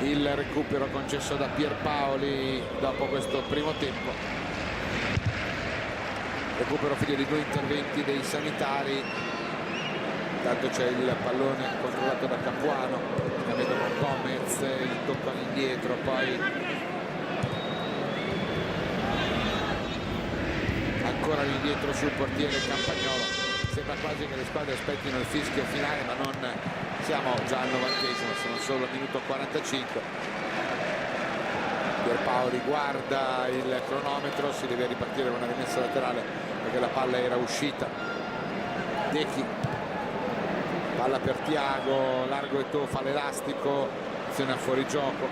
il recupero concesso da Pierpaoli dopo questo primo tempo. Recupero figlio di due interventi dei sanitari. Intanto c'è il pallone controllato da Capuano, cambiato con Gomez, il tocco all'indietro, poi ancora all'indietro sul portiere Campagnolo. Sembra quasi che le squadre aspettino il fischio finale, ma non siamo già al 90esimo, sono solo al minuto 45. Pierpaoli guarda il cronometro, si deve ripartire con una rimessa laterale perché la palla era uscita. Dechi, palla per Tiago, largo Eto'o fa l'elastico, azione a fuorigioco.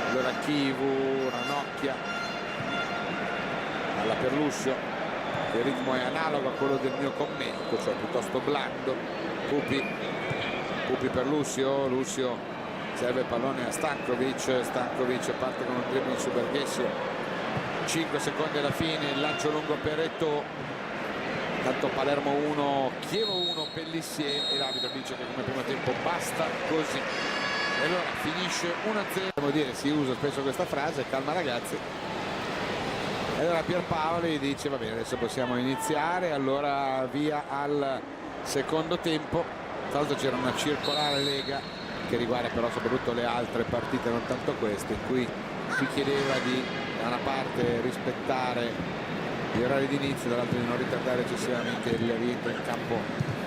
Allora Chivu, Ranocchia, palla per Lussio. Il ritmo è analogo a quello del mio commento, cioè piuttosto blando. Puppi per Lussio, Lussio serve il pallone a Stankovic, Stankovic parte con un dribbling su Berghessio. 5 secondi alla fine, il lancio lungo per Eto'o. Tanto Palermo 1, Chievo 1, Pellissier, e l'arbitro dice che come primo tempo basta così. E allora finisce 1-0. Devo dire, si usa spesso questa frase, calma ragazzi. E allora Pierpaoli dice va bene, adesso possiamo iniziare, allora via al secondo tempo. Tra l'altro c'era una circolare Lega che riguarda però soprattutto le altre partite, non tanto queste, in cui si chiedeva di da una parte rispettare gli orari di inizio, dall'altra di non ritardare eccessivamente il rientro in campo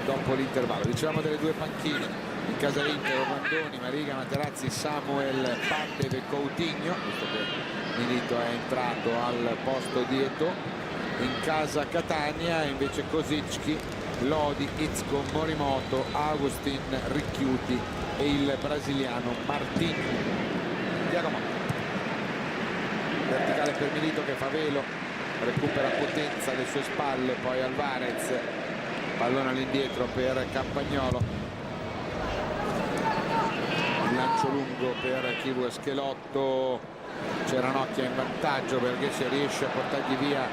dopo l'intervallo. Dicevamo delle due panchine in casa Inter: Orlandoni, Mariga, Materazzi, Samuel, Pandev e Coutinho, visto che Milito è entrato al posto di Eto'o. In casa Catania invece Kosicki, Lodi, Izco, Morimoto, Augustin, Ricchiuti e il brasiliano Martin. Tiago Motta, verticale per Milito che fa velo, recupera potenza alle sue spalle, poi Alvarez, pallone all'indietro per Campagnolo, il lancio lungo per Chivu e Schelotto. C'è Ranocchia in vantaggio perché si riesce a portargli via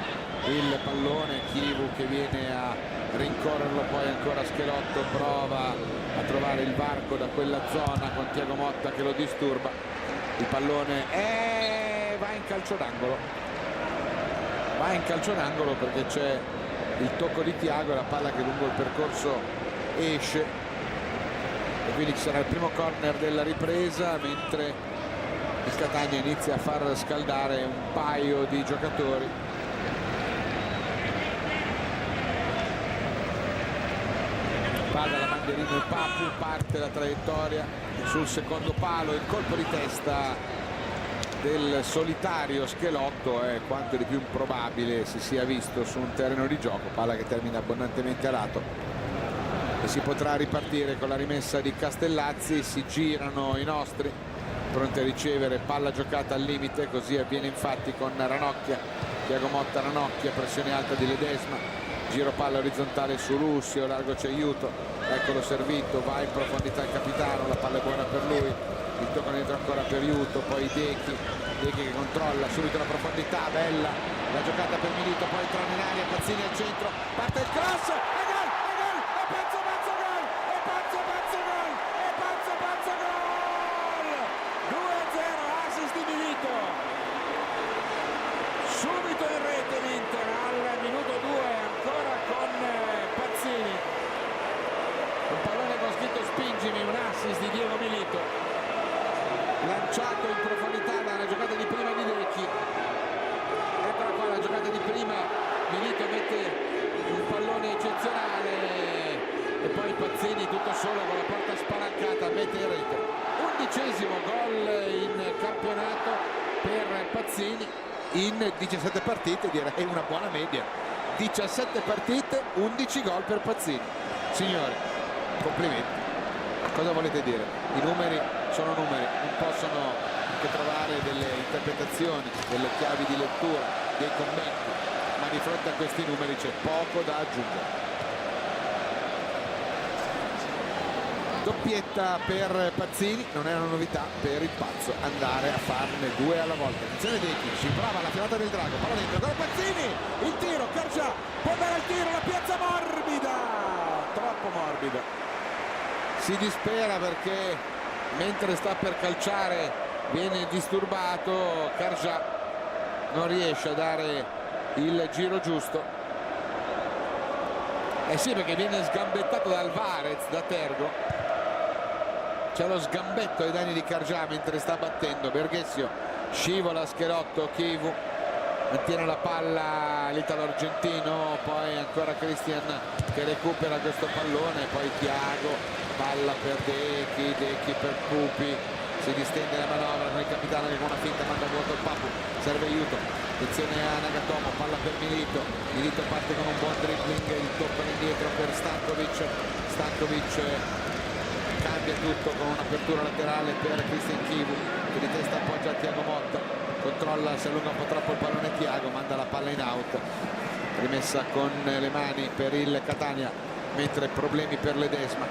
il pallone. Chivu che viene a rincorrerlo, poi ancora Schelotto prova a trovare il varco da quella zona con Tiago Motta che lo disturba. Il pallone va in calcio d'angolo, perché c'è il tocco di Tiago e la palla che lungo il percorso esce, e quindi ci sarà il primo corner della ripresa, mentre il Catania inizia a far scaldare un paio di giocatori. Va dalla bandierina il Papu, parte la traiettoria sul secondo palo, il colpo di testa del solitario Schelotto è quanto di più improbabile si sia visto su un terreno di gioco. Palla che termina abbondantemente a lato e si potrà ripartire con la rimessa di Castellazzi. Si girano i nostri, pronti a ricevere, palla giocata al limite, così avviene infatti con Ranocchia, Tiago Motta, Ranocchia, pressione alta di Ledesma, giro palla orizzontale su Lussio, largo c'è Aiuto, eccolo servito, va in profondità il capitano, la palla è buona per lui, il tocco dentro ancora per Aiuto, poi Dechi che controlla subito la profondità, bella la giocata per Milito, poi entrano in aria, Pazzini al centro, parte il cross, e gol, e Pazzo gol, e Pazzo gol, e Pazzo gol, 2-0, assist di Milito, subito in rete l'Inter al minuto 2, ancora con Pazzini, un pallone con scritto spingimi, un assist di Diego Milito, lanciato in profondità dalla giocata di prima di Dechi. Eccola qua la giocata di prima, Milito mette un pallone eccezionale e poi Pazzini tutto solo con la porta spalancata mette in rete. 11° gol in campionato per Pazzini in 17 partite, direi una buona media. 17 partite, 11 gol per Pazzini. Signori, complimenti. Cosa volete dire? I numeri sono numeri, non possono che trovare delle interpretazioni, delle chiavi di lettura, dei commenti, ma di fronte a questi numeri c'è poco da aggiungere. Doppietta per Pazzini, non è una novità per il pazzo andare a farne 2 alla volta. Attenzione Dechi, ci prova la filata del drago, palla dentro, ancora Pazzini, il tiro, Cargià può andare al tiro, la piazza morbida, troppo morbida. Si dispera perché mentre sta per calciare viene disturbato, Cargià non riesce a dare il giro giusto. Eh sì, perché viene sgambettato da Alvarez, da Tergo. C'è lo sgambetto ai danni di Cargià mentre sta battendo. Berghessio scivola, Schelotto, Chivu mantiene la palla l'italo-argentino, poi ancora Christian che recupera questo pallone, poi Thiago, palla per Dechi, Dechi per Pupi, si distende la manovra con il capitano che con una finta manda a vuoto il Papu, serve aiuto, attenzione a Nagatomo, palla per Milito, Milito parte con un buon dribbling, il tocco indietro per Stankovic, Stankovic cambia tutto con un'apertura laterale per Christian Chivu che di testa appoggia a Thiago Motta, controlla, si allunga un po' troppo il pallone Thiago, manda la palla in out, rimessa con le mani per il Catania, mentre problemi per Ledesma.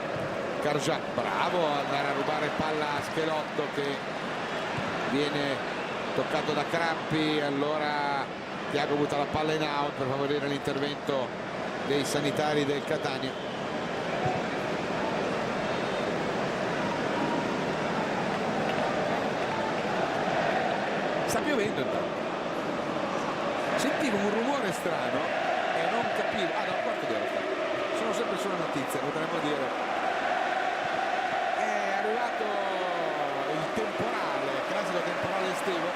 Cargià bravo ad andare a rubare palla a Schelotto che viene toccato da Crampi, allora Thiago butta la palla in out per favorire l'intervento dei sanitari del Catania. Sta piovendo intanto. Sentivo un rumore strano e non capivo. Ah, da un quarto d'ora sono sempre sulle notizie, potremmo dire. È arrivato il temporale, classico temporale estivo.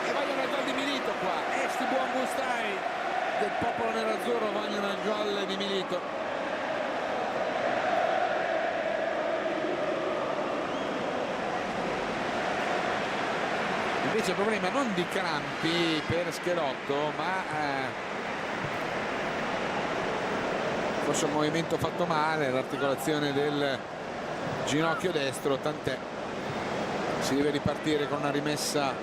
E vogliono il gol di Milito qua. Sti buon gustai del popolo nerazzurro vogliono il gol di Milito. Invece il problema non di Crampi per Schelotto, ma forse un movimento fatto male, l'articolazione del ginocchio destro, tant'è. Si deve ripartire con una rimessa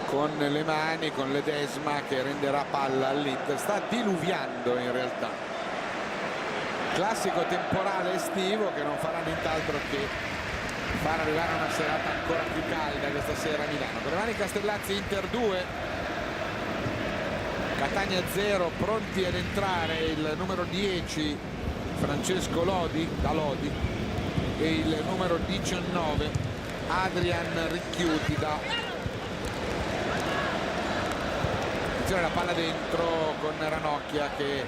con le mani, con Ledesma che renderà palla all'Inter. Sta diluviando in realtà. Classico temporale estivo che non farà nient'altro che far arrivare una serata ancora più calda questa sera a Milano. Corevani Castellazzi, Inter 2, Catania 0, pronti ad entrare il numero 10 Francesco Lodi, da Lodi, e il numero 19 Adrian Ricchiuti da. Attenzione, la palla dentro con Ranocchia che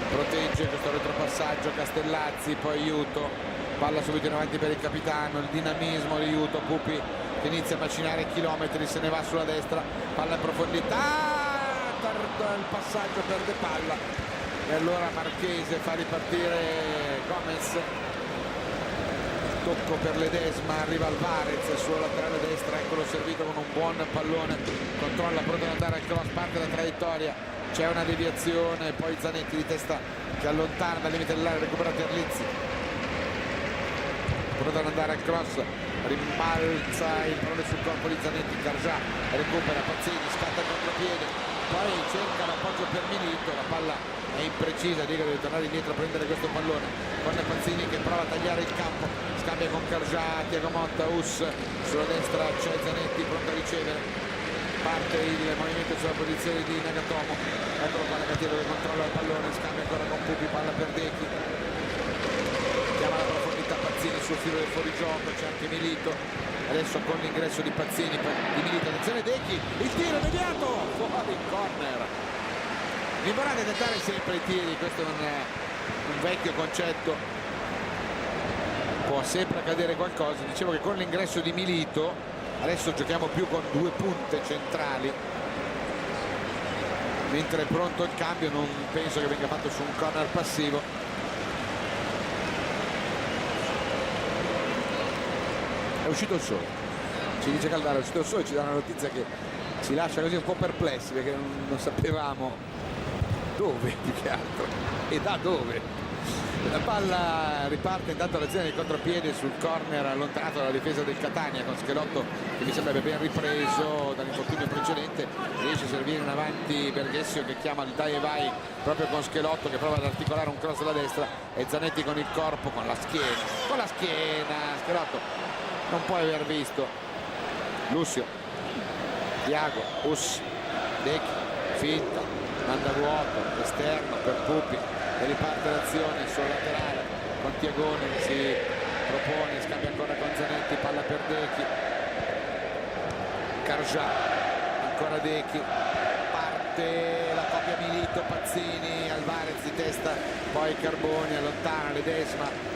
protegge questo retropassaggio, Castellazzi, poi aiuto. Palla subito in avanti per il capitano, il dinamismo di aiuto, Pupi che inizia a macinare chilometri, se ne va sulla destra, palla in profondità, tarda il passaggio, perde palla e allora Marchese fa ripartire Gomez, il tocco per Ledesma, arriva Alvarez sulla laterale destra, eccolo servito con un buon pallone, controlla, pronto ad andare al cross, parte la traiettoria, c'è una deviazione, poi Zanetti di testa che allontana dal limite dell'area, recupera Terlizzi, pronto ad andare al cross, rimbalza il pallone sul corpo di Zanetti, Cargià recupera, Pazzini scatta il contropiede, poi cerca l'appoggio per Milito, la palla è imprecisa, Diego deve tornare indietro a prendere questo pallone con Pazzini che prova a tagliare il campo, scambia con Cargià, Thiago Motta, Us sulla destra, c'è Zanetti pronto a ricevere, parte il movimento sulla posizione di Nagatomo, eccolo qua Negativo che controlla il pallone, scambia ancora con Pupi, palla per Dechi, chiama la profondità Pazzini sul filo del fuorigioco, c'è anche Milito, adesso con l'ingresso di Pazzini di Milito, attenzione Dechi, il tiro immediato, fuori in corner. L'importante è tentare sempre i tiri, questo è un vecchio concetto, può sempre accadere qualcosa. Dicevo che con l'ingresso di Milito adesso giochiamo più con 2 punte centrali, mentre è pronto il cambio, non penso che venga fatto su un corner passivo. È uscito il sole, ci dice Caldara, è uscito il sole, ci dà una notizia che ci lascia così un po' perplessi perché non sapevamo dove più che altro e da dove. La palla riparte intanto l'azione di contropiede sul corner allontanato dalla difesa del Catania con Schelotto che mi sembra ben ripreso dall'infortunio precedente, riesce a servire in avanti Berghessio che chiama il dai e vai proprio con Schelotto che prova ad articolare un cross alla destra e Zanetti con il corpo, con la schiena Schelotto non può aver visto Lucio, Thiago, Us, Decchi, finta, manda vuoto, esterno per Pupi e riparte l'azione sul laterale con Tiagone che si propone, scambia ancora con Zanetti, palla per Decchi, Cargià, ancora Decchi, parte la coppia Milito, Pazzini, Alvarez di testa, poi Carboni allontana Ledesma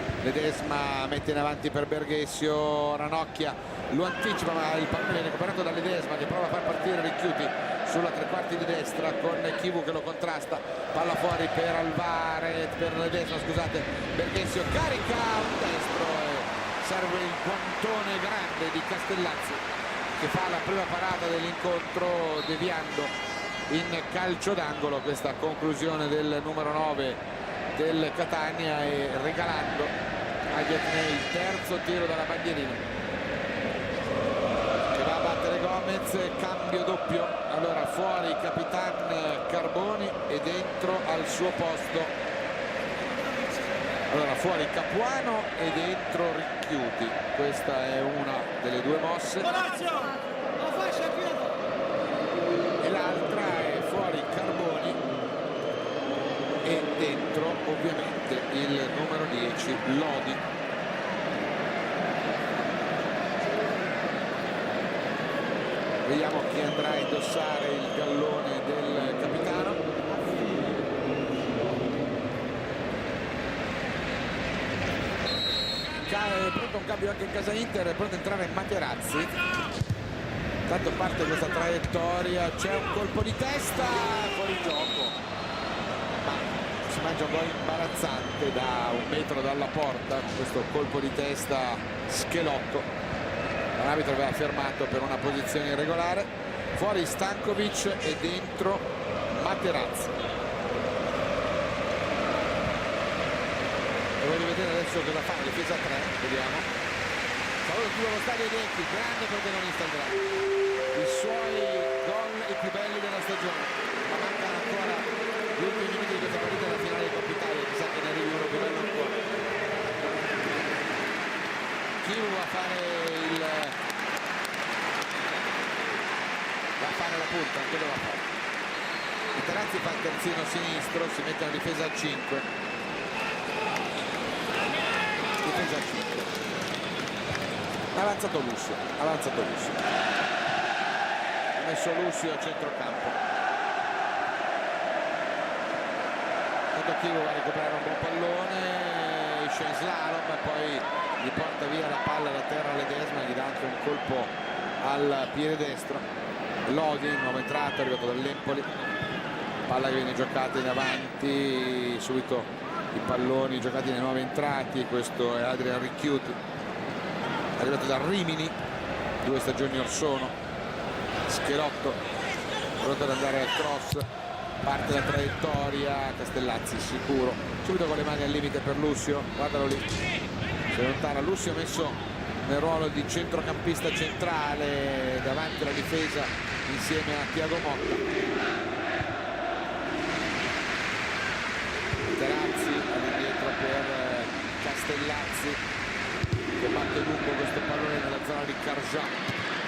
mette in avanti per Berghessio, Ranocchia lo anticipa ma il pallone viene recuperato da Ledesma che prova a far partire Ricchiuti sulla tre quarti di destra con Chivu che lo contrasta, palla fuori per Alvarez, per Ledesma scusate, Berghessio carica un destro e serve il pontone grande di Castellazzi che fa la prima parata dell'incontro deviando in calcio d'angolo questa conclusione del numero 9 del Catania e regalando agli Etnei il terzo tiro dalla bandierina che va a battere Gomez, cambio doppio, allora fuori Capitan Carboni e dentro al suo posto, allora fuori Capuano e dentro Ricchiuti, questa è una delle due mosse e l'altra è fuori Carboni e dentro ovviamente il numero 10 Lodi. Vediamo chi andrà a indossare il gallone del capitano. È pronto un cambio anche in casa Inter, è pronto a entrare Materazzi. Tanto parte questa traiettoria, c'è un colpo di testa fuori gioco, ma si mangia un gol imbarazzante da un metro dalla porta con questo colpo di testa Schelotto. L'arbitro aveva fermato per una posizione irregolare, fuori Stankovic e dentro Materazzi. E voglio vedere adesso cosa fa, difesa 3, vediamo. Saluto più allo stadio Decchi, grande protagonista il grande. I suoi gol i più belli della stagione, ma mancano ancora gli ultimi minuti di questa partita della finale di Coppa Italia, chissà che ne arrivi uno più bello ancora. Chiu va a fare la punta, anche lo va a fare. Materazzi fa il terzino sinistro, si mette una difesa a 5. Difesa a 5. Ha avanzato Lucio. Ha messo Lucio a centrocampo. Tanto Chiu va a recuperare un buon pallone, esce in slalom e poi gli porta via la palla da terra Ledesma, gli dà anche un colpo al piede destro. Lodi, nuova entrata, arrivato dall'Empoli, palla che viene giocata in avanti, subito i palloni giocati nei nuovi entrati, questo è Adrian Ricchiuti, arrivato da Rimini 2 stagioni or sono. Schelotto pronto ad andare al cross, parte la traiettoria, Castellazzi sicuro, subito con le mani al limite per Lucio, guardalo lì, si allontana. Lucio messo nel ruolo di centrocampista centrale davanti alla difesa insieme a Thiago Motta. Materazzi all'indietro per Castellazzi che batte lungo questo pallone nella zona di Cargià,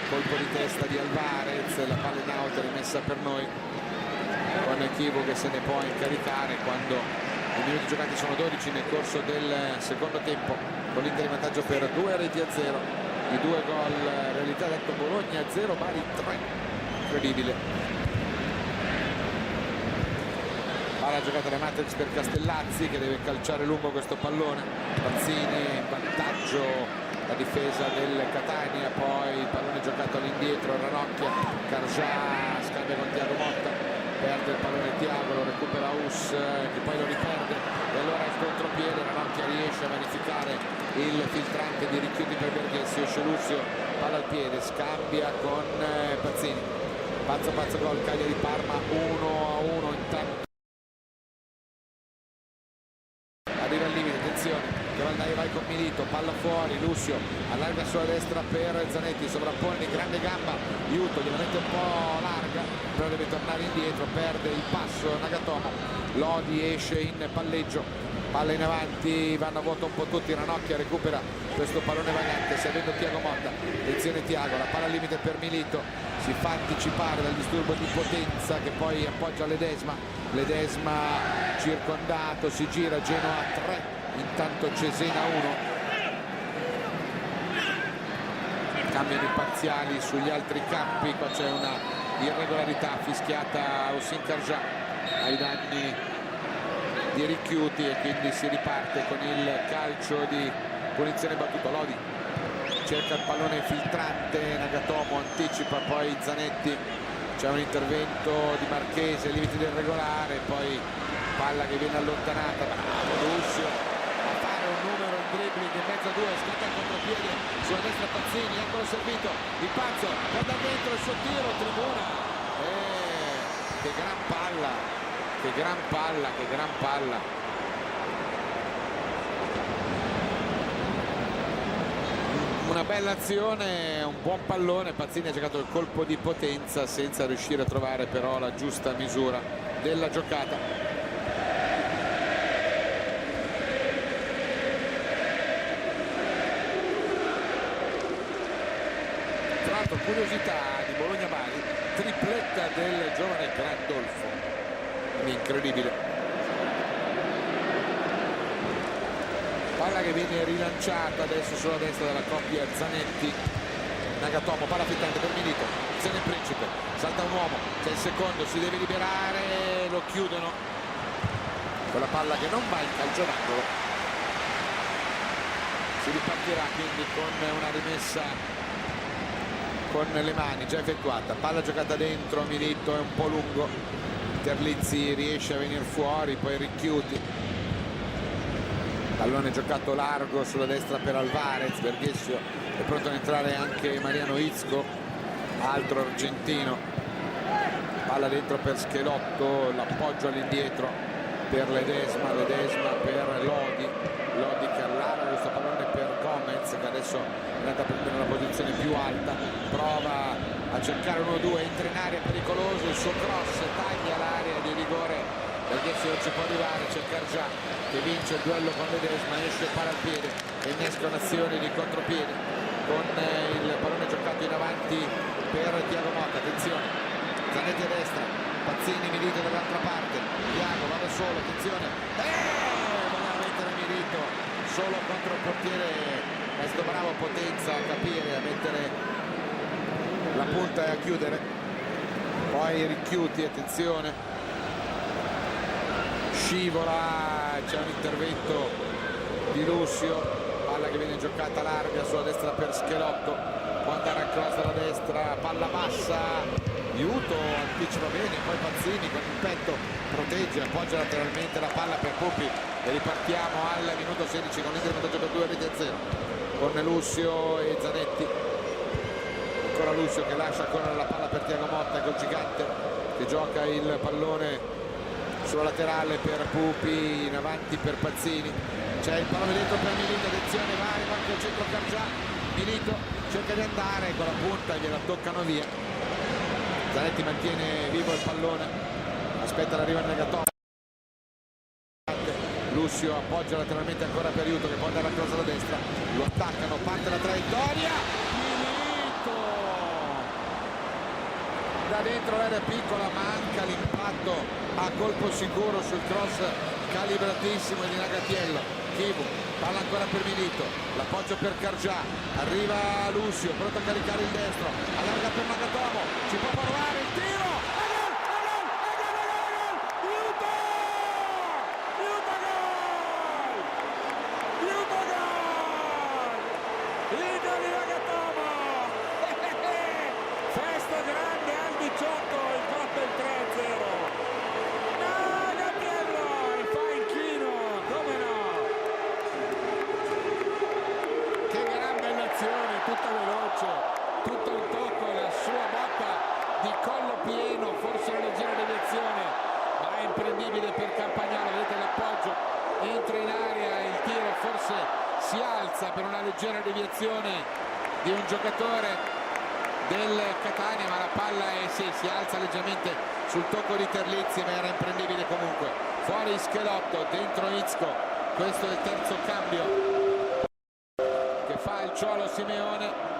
colpo di testa di Alvarez, la palla in out rimessa per noi con Chivo che se ne può incaricare quando i minuti giocati sono 12 nel corso del secondo tempo, con l'Inter in vantaggio per 2-0, i 2 gol realizzati a Bologna 0 Bari 3, incredibile. Palla giocata da Matrix per Castellazzi che deve calciare lungo questo pallone, Pazzini in vantaggio, la difesa del Catania, poi il pallone giocato all'indietro, Ranocchia, Cargià scambia con Thiago Motta, perde il pallone Thiago, lo recupera Us che poi lo riperde e allora il contropiede, Ranocchia riesce a vanificare il filtrante di Ricchiuti per Berghesio, esce Lucio, palla al piede, scambia con Pazzini, pazzo gol, Cagliari Parma 1-1. Intanto arriva al limite, attenzione, Cavaldai vai con Milito, palla fuori, Lucio allarga sulla destra per Zanetti, sovrappone, grande gamba, Iuto gliela mette un po' larga, però deve tornare indietro, perde il passo Nagatomo, Lodi esce in palleggio, palla in avanti, vanno a vuoto un po' tutti, Ranocchia recupera questo pallone vagante, servendo Thiago Motta, attenzione Thiago, la palla al limite per Milito, si fa anticipare dal disturbo di potenza che poi appoggia Ledesma circondato, si gira, Genoa 3, intanto Cesena 1. Cambiano i parziali sugli altri campi, qua c'è una irregolarità fischiata a Hossein Karja ai danni di Ricchiuti e quindi si riparte con il calcio di punizione battuto. Lodi cerca il pallone filtrante, Nagatomo anticipa, poi Zanetti, c'è un intervento di Marchese ai limiti del regolare, poi palla che viene allontanata, bravo Lucio a fare un numero in dribbling in mezzo a due, scatta il contropiede sulla destra Pazzini, eccolo servito, il Pazzo guarda dentro il suo tiro, tribuna, che gran palla, che gran palla, che gran palla. Una bella azione, un buon pallone, Pazzini ha giocato il colpo di potenza senza riuscire a trovare però la giusta misura della giocata. Tra l'altro curiosità di Bologna-Bari, tripletta del giovane Grandolfo, incredibile. Palla che viene rilanciata adesso sulla destra dalla coppia Zanetti, Nagatomo, palla filtrante per Milito, se ne Principe, salta un uomo, c'è il secondo, si deve liberare, lo chiudono, quella palla che non va in calcio d'angolo, si ripartirà quindi con una rimessa con le mani già effettuata, palla giocata dentro, Milito è un po' lungo, Terlizzi riesce a venire fuori, poi Ricchiuti, pallone giocato largo sulla destra per Alvarez, Berghesio è pronto ad entrare anche Mariano Izco, altro argentino, palla dentro per Schelotto, l'appoggio all'indietro per Ledesma per Lodi che allarga questo pallone per Gomez che adesso è andata a prendere una posizione più alta, prova a cercare 1-2, entra in area pericoloso, il suo cross taglia l'area di rigore, Berghesio non ci può arrivare, c'è Karja che vince il duello con Ledesma, esce para al piede e innesca un'azione di contropiede con il pallone giocato in avanti per Thiago Motta, attenzione, Zanetti a destra, Pazzini, Milito dall'altra parte, Thiago va da solo, attenzione, voleva mettere Milito solo contro il portiere, questo bravo Potenza a capire, a mettere la punta e a chiudere, poi Ricchiuti, attenzione, scivola, c'è un intervento di Lucio, palla che viene giocata larga sulla destra per Schelotto, può andare a cross dalla destra, palla bassa, Iuto anticipa bene, poi Pazzini con il petto protegge, appoggia lateralmente la palla per Pupi e ripartiamo al minuto 16 con l'Inter vantaggio per 2-0 con Lucio e Zanetti, ancora Lucio che lascia correre la palla per Thiago Motta col gigante che gioca il pallone sulla laterale per Pupi, in avanti per Pazzini, c'è il pallone dentro per Milito, attenzione, va anche al centro Karja, Milito cerca di andare con la punta, gliela toccano via, Zanetti mantiene vivo il pallone, aspetta l'arrivo del Nagatomo, Lucio appoggia lateralmente ancora per Iuto che può andare a cross alla destra, lo attaccano, parte la traiettoria, Milito da dentro l'area piccola, manca l'impatto a colpo sicuro sul cross calibratissimo di Nagatiello, Chivu, palla ancora per Milito, l'appoggio per Karja, arriva Lucio, pronto a caricare il destro, allarga per Nagatomo, ci può provare il tiro, imprendibile per Campagnolo, vedete l'appoggio, entra in aria, il tiro forse si alza per una leggera deviazione di un giocatore del Catania, ma la palla si alza leggermente sul tocco di Terlizzi, ma era imprendibile comunque. Fuori Schelotto, dentro Izco, questo è il terzo cambio che fa il Ciolo Simeone.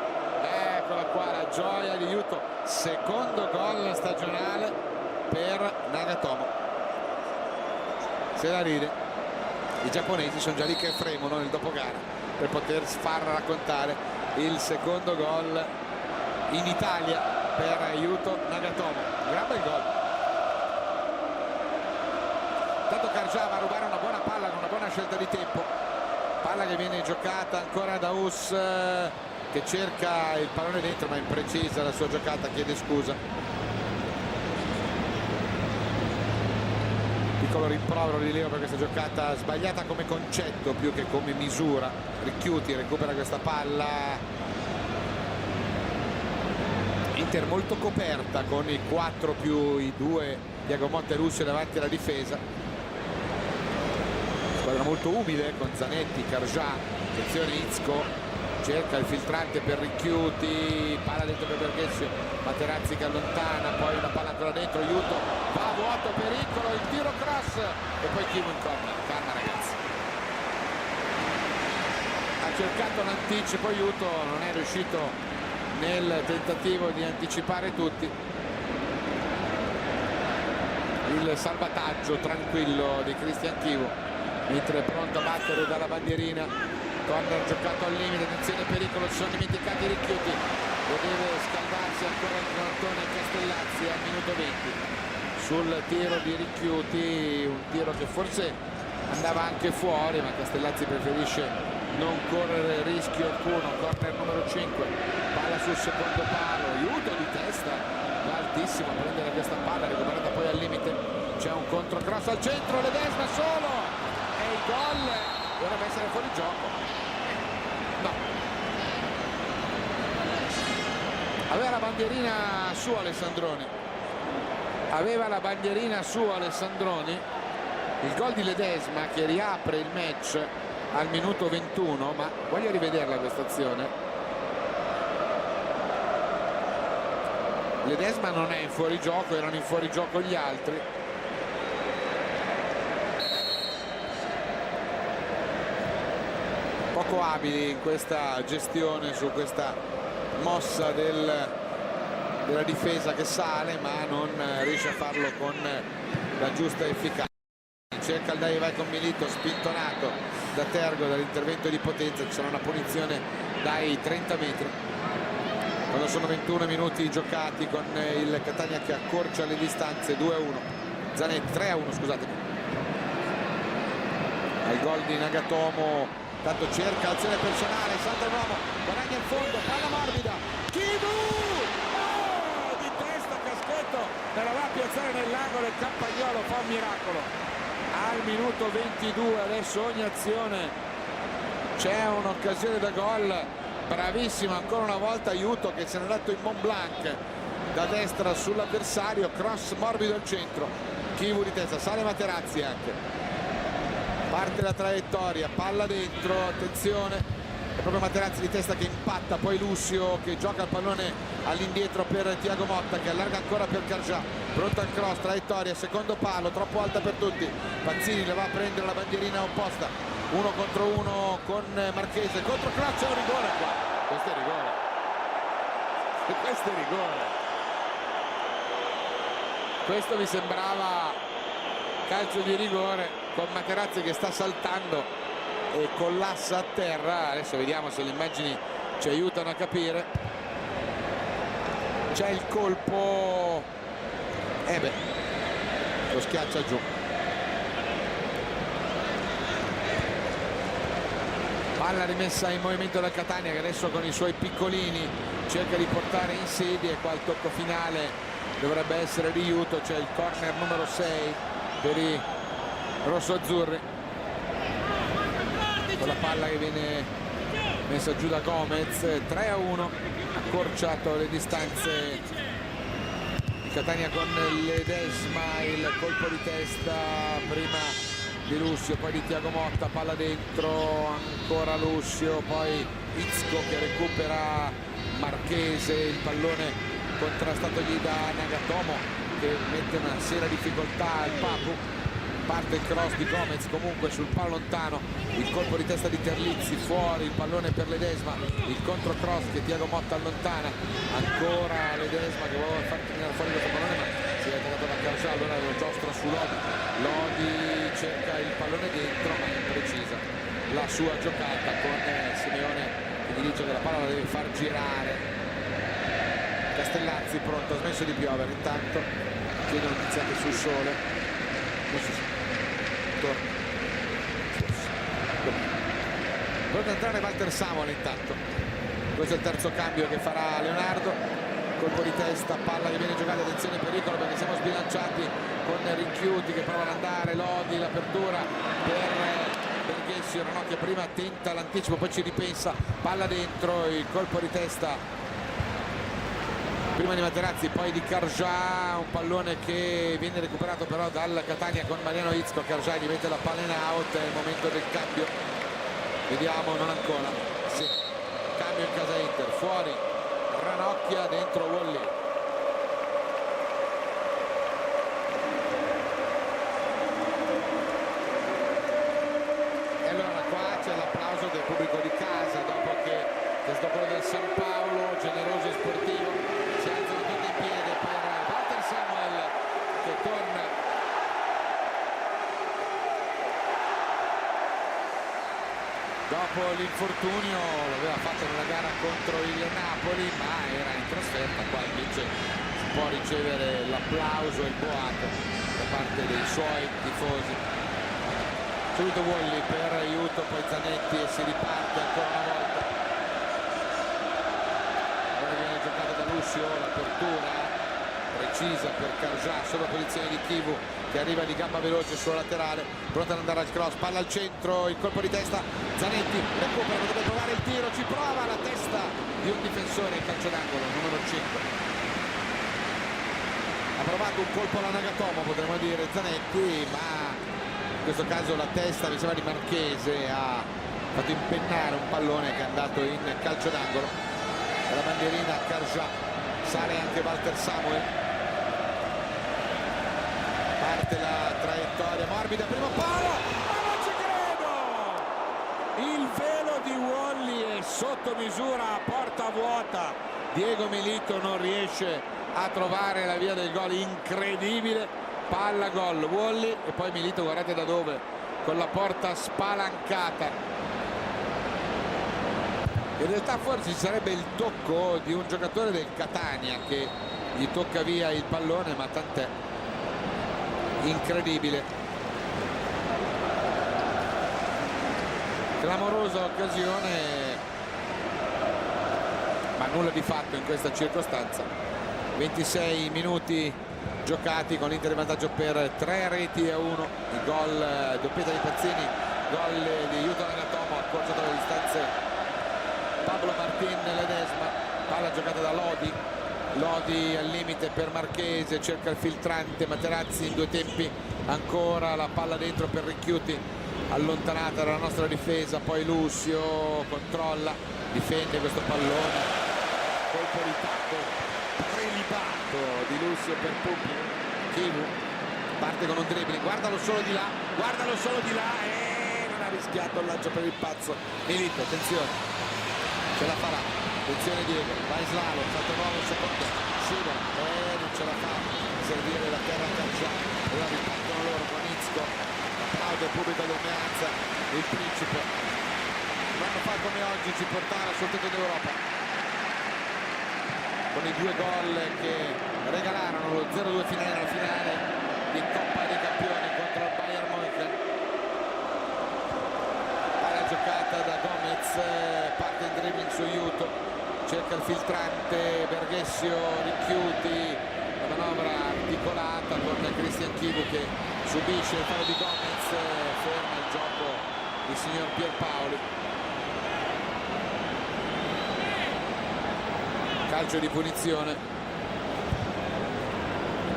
Eccola qua la gioia di Yuto, secondo gol stagionale per Nagatomo. Se la ride, i giapponesi sono già lì che fremono nel dopogara per poter far raccontare il secondo gol in Italia per Yuto Nagatomo. Gran bel gol. Tanto Karja va a rubare una buona palla con una buona scelta di tempo, palla che viene giocata ancora da Us, che cerca il pallone dentro ma imprecisa la sua giocata, chiede scusa. Piccolo rimprovero di Leo per questa giocata sbagliata come concetto più che come misura. Ricchiuti recupera questa palla. Inter molto coperta con i 4 più i 2 Thiago Motta e Lucio davanti alla difesa. Squadra molto umile con Zanetti, Karja, attenzione Izco, cerca il filtrante per Ricchiuti, palla dentro per Berghessio, Materazzi che allontana, poi una palla ancora dentro, Yuto va a vuoto, pericolo, il tiro cross e poi Kimu in corner. Calma ragazzi, ha cercato l'anticipo Yuto, non è riuscito nel tentativo di anticipare tutti. Il salvataggio tranquillo di Cristian Chivu mentre è pronto a battere dalla bandierina. Corner giocato al limite, attenzione pericolo, si sono dimenticati i Ricchiuti, deve scaldarsi ancora il Cantone Castellazzi al minuto 20 sul tiro di Ricchiuti, un tiro che forse andava anche fuori ma Castellazzi preferisce non correre rischio alcuno. Corner numero 5, palla sul secondo palo, Yuto di testa, va altissimo a prendere questa palla, recuperata poi al limite, c'è un controcross al centro, Ledesma solo e il gol dovrebbe essere fuori gioco. No, aveva la bandierina su Alessandroni, aveva la bandierina su Alessandroni. Il gol di Ledesma che riapre il match al minuto 21, ma voglio rivederla questa azione. Ledesma non è in fuorigioco, erano in fuorigioco gli altri. Poco abili in questa gestione su questa mossa della difesa che sale ma non riesce a farlo con la giusta efficacia. Cerca il dai vai con Milito, spintonato da Tergo dall'intervento di potenza, ci sarà una punizione dai 30 metri quando sono 21 minuti giocati, con il Catania che accorcia le distanze. 2-1 Zanetti, 3-1 scusatemi, al gol di Nagatomo. Tanto cerca azione personale, salta l'uomo, guadagna il fondo, palla morbida, Chivu di testa, Caschetto me la va a piazzare nell'angolo e Campagnolo fa un miracolo. Al minuto 22 adesso ogni azione c'è un'occasione da gol. Bravissimo ancora una volta Yuto che se n'è andato in Mont Blanc da destra sull'avversario, cross morbido al centro, Chivu di testa, sale Materazzi anche, parte la traiettoria, palla dentro, attenzione, è proprio Materazzi di testa che impatta, poi Lucio che gioca il pallone all'indietro per Thiago Motta che allarga ancora per Karja, pronto al cross, traiettoria, secondo palo, troppo alta per tutti, Pazzini la va a prendere la bandierina opposta, 1 contro 1 con Marchese, contro cross, c'è un rigore qua, questo è rigore, questo è rigore, questo mi sembrava calcio di rigore, con Materazzi che sta saltando e collassa a terra. Adesso vediamo se le immagini ci aiutano a capire. C'è il colpo, lo schiaccia giù. Palla rimessa in movimento da Catania che adesso con i suoi piccolini cerca di portare in serie, e qua il tocco finale dovrebbe essere di Yuto. C'è il corner numero 6 per i rossoazzurri, con la palla che viene messa giù da Gomez. 3-1, accorciato le distanze Catania con Ledesma, il colpo di testa prima di Lucio, poi di Tiago Motta, palla dentro, ancora Lucio, poi Izco che recupera Marchese, il pallone contrastatogli da Nagatomo che mette una seria difficoltà al Papu. Parte il cross di Gomez comunque sul palo lontano, il colpo di testa di Terlizzi, fuori il pallone per Ledesma, il contro cross che Tiago Motta allontana, ancora Ledesma che vuole far tenere fuori questo pallone ma si è attaccato da Cargià, allora lo giostra su Lodi. Lodi cerca il pallone dentro ma imprecisa la sua giocata con Simeone che gli dice che la palla la deve far girare. Castellazzi pronto, ha smesso di piovere, intanto chiedo notizie anche sul sole. Pronto ad entrare Walter Samuel intanto. Questo è il terzo cambio che farà Leonardo. Colpo di testa, palla che viene giocata, attenzione pericolo perché siamo sbilanciati con Rinchiuti che prova ad andare, Lodi, l'apertura per Berghessio, Ranocchia prima tenta l'anticipo poi ci ripensa, palla dentro, il colpo di testa prima di Materazzi, poi di Cargià, un pallone che viene recuperato però dal Catania con Mariano Izco. Cargià gli mette la palla in out, è il momento del cambio, vediamo, non ancora, sì, cambio in casa Inter, fuori Ranocchia, dentro Wally. E allora qua c'è l'applauso del pubblico di casa dopo che è stato quello del San Paolo, generoso e sportivo. Si alzano tutti in piedi per Walter Samuel che torna dopo l'infortunio, l'aveva fatto nella gara contro il Napoli ma era in trasferta, qua invece si può ricevere l'applauso e il boato da parte dei suoi tifosi. Subito Wally per aiuto, poi Zanetti e si riparte ancora una volta. Viene giocata da Lucio, l'apertura precisa per Cargià, solo posizione di Chivu che arriva di gamba veloce sulla laterale, pronta ad andare al cross, palla al centro, il colpo di testa, Zanetti recupera, potrebbe provare il tiro, ci prova la testa di un difensore, il calcio d'angolo numero 5. Ha provato un colpo alla Nagatomo potremmo dire Zanetti, ma in questo caso la testa mi sembra di Marchese ha fatto impennare un pallone che è andato in calcio d'angolo. La bandierina Cargià, sale anche Walter Samuel, parte la traiettoria morbida, primo palo, ma non ci credo, il velo di Wally è sotto misura a porta vuota, Diego Milito non riesce a trovare la via del gol, incredibile, palla gol Wally e poi Milito guardate da dove, con la porta spalancata. In realtà forse ci sarebbe il tocco di un giocatore del Catania che gli tocca via il pallone, ma tant'è, incredibile. Clamorosa occasione, ma nulla di fatto in questa circostanza. 26 minuti giocati con l'Inter in vantaggio per 3-1, il gol, doppietta di Pazzini, gol di Yuto Nagatomo, accorciato le distanze Pablo Martin. Ledesma, palla giocata da Lodi, Lodi al limite per Marchese, cerca il filtrante Materazzi in due tempi, ancora la palla dentro per Rinchiuti, allontanata dalla nostra difesa, poi Lucio controlla, difende questo pallone, colpo di tacco prelibato di Lucio per Puppi. Chivu parte con un dribbling, guardalo solo di là e non ha rischiato il lancio per il pazzo Milito, attenzione, ce la farà, attenzione Diego, va in slalom, fatto nuovo un secondo, scivola, non ce la fa, servire la terra a Cargià, ora ripartono loro con Izco, applaude il pubblico del Meazza, il principe, un anno fa come oggi ci portava sul tetto d'Europa, con i due gol che regalarono lo 0-2 finale alla finale di Coppa dei Campioni contro il Bayern München. Giocata da Gomez, parte in dribbling su Yuto, cerca il filtrante Berghessio, Rinchiuti, la manovra articolata con Cristian Chivu che subisce il fallo di Gomez, ferma il gioco il signor Pierpaoli. Calcio di punizione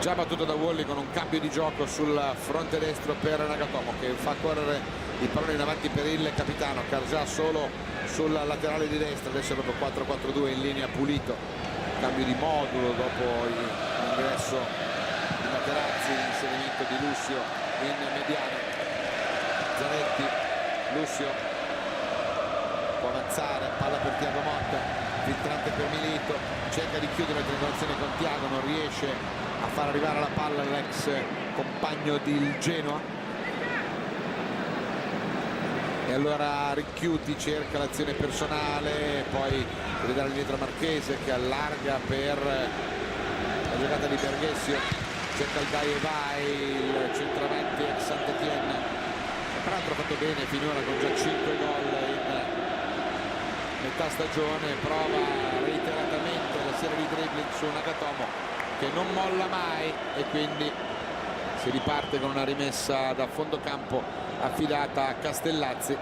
già battuto da Wally con un cambio di gioco sul fronte destro per Nagatomo, che fa correre il pallone in avanti per il capitano. Karja solo sul laterale di destra, adesso è proprio 4-4-2 in linea, pulito, cambio di modulo dopo l'ingresso di Materazzi, l'inserimento di Lucio in mediano. Zanetti, Lucio può avanzare, palla per Thiago Motta, filtrante per Milito, cerca di chiudere la triangolazione con Thiago, non riesce a far arrivare la palla all'ex compagno del Genoa, e allora Ricchiuti cerca l'azione personale, poi deve dare dietro Marchese che allarga per la giocata di Berghessio, cerca il dai e vai, il centravanti ex Saint-Étienne, peraltro ha fatto bene finora con già 5 gol in metà stagione, prova reiteratamente la serie di dribbling su Nagatomo che non molla mai, e quindi si riparte con una rimessa da fondo campo affidata a Castellazzi.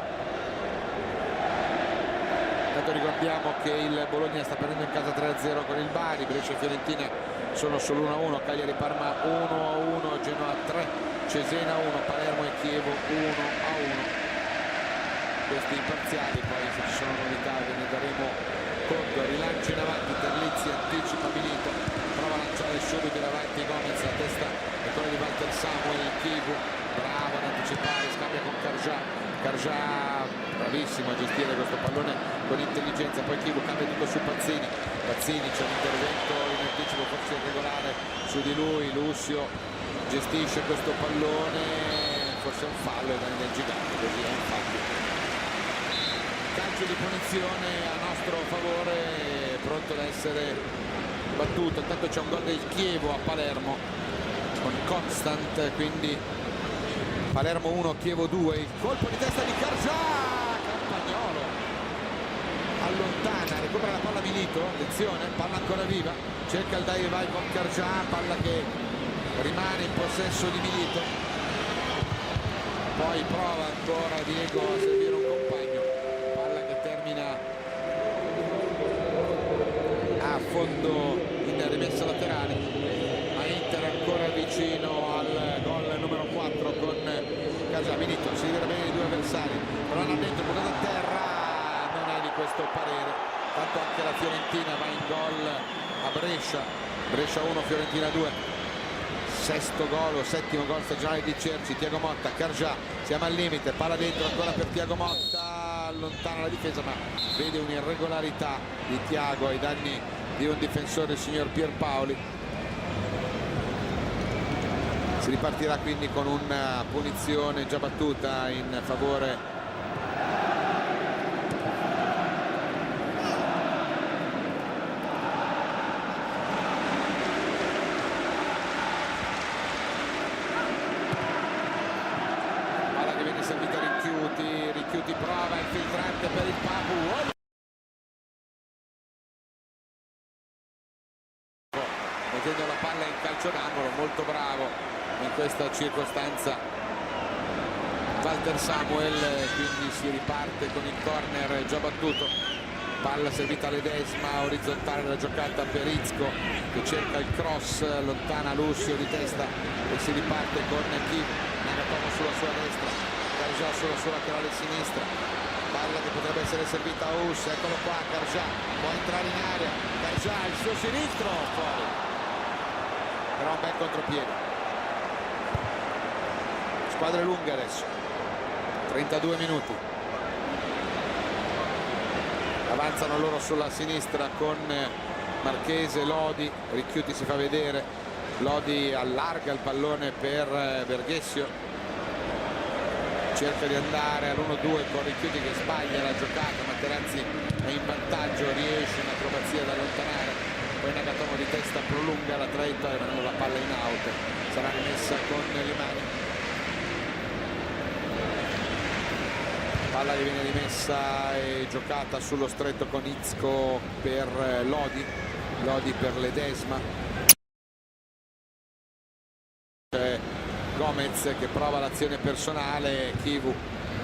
Intanto ricordiamo che il Bologna sta perdendo in casa 3-0 con il Bari, Brescia e Fiorentina sono solo 1-1, Cagliari Parma 1-1, Genoa 3, Cesena 1, Palermo e Chievo 1-1. Questi parziali, poi se ci sono novità ve ne daremo conto. Rilancio in avanti, Terlizzi anticipa Milito, prova a lanciare subito in avanti Gomez, la testa è quella di Walter Samuel, Chivu bravo ad anticipare, scambia con Karja bravissimo a gestire questo pallone con intelligenza, poi Chivu cambia tutto su Pazzini, c'è un intervento in anticipo forse irregolare su di lui, Lucio gestisce questo pallone, forse è un fallo e Daniel Gigante, così è infatti. Calcio di punizione a nostro favore, pronto ad essere battuto. Intanto c'è un gol del Chievo a Palermo con Constant, quindi Palermo 1, Chievo 2. Il colpo di testa di Karja, Campagnolo allontana, recupera la palla Milito, attenzione, palla ancora viva, cerca il dai e vai con Karja, palla che rimane in possesso di Milito, poi prova ancora Diego a servire un compagno, termina a fondo in rimessa laterale, ma Inter ancora vicino al gol numero 4 con Karja. Milito si libera bene di due avversari, però hanno dentro buttato a terra, non è di questo parere, tanto anche la Fiorentina va in gol a Brescia 1, Fiorentina 2. Sesto gol o settimo gol stagionale di Cerci. Thiago Motta, Karja, siamo al limite, palla dentro ancora per Thiago Motta, allontana la difesa ma vede un'irregolarità di Thiago ai danni di un difensore, il signor Pierpaoli. Si ripartirà quindi con una punizione già battuta in favore servita Ricchiuti, prova il filtrante per il Papu, mettendo la palla in calcio d'angolo, molto bravo in questa circostanza Walter Samuel, quindi si riparte con il corner già battuto, palla servita all'Ledesma, orizzontale la giocata per Izco che cerca il cross, lontana Lucio di testa e si riparte con Kim, Nagatomo sulla sua destra, Karja sulla sua laterale sinistra, palla che potrebbe essere servita a Us, eccolo qua, Karja può entrare in area, Karja il suo sinistro, fuori, però un bel contropiede. Squadre lunghe adesso, 32 minuti, avanzano loro sulla sinistra con Marchese, Lodi, Ricchiuti si fa vedere, Lodi allarga il pallone per Berghessio, cerca di andare all'1-2 con Ricchiuti che sbaglia la giocata, Materazzi è in vantaggio, riesce in acrobazia ad allontanare, poi Nagatomo di testa prolunga la traiettoria mandando la palla in out, sarà rimessa con le mani, palla che viene rimessa e giocata sullo stretto con Izco per Lodi per Ledesma, Gomez che prova l'azione personale, Chivu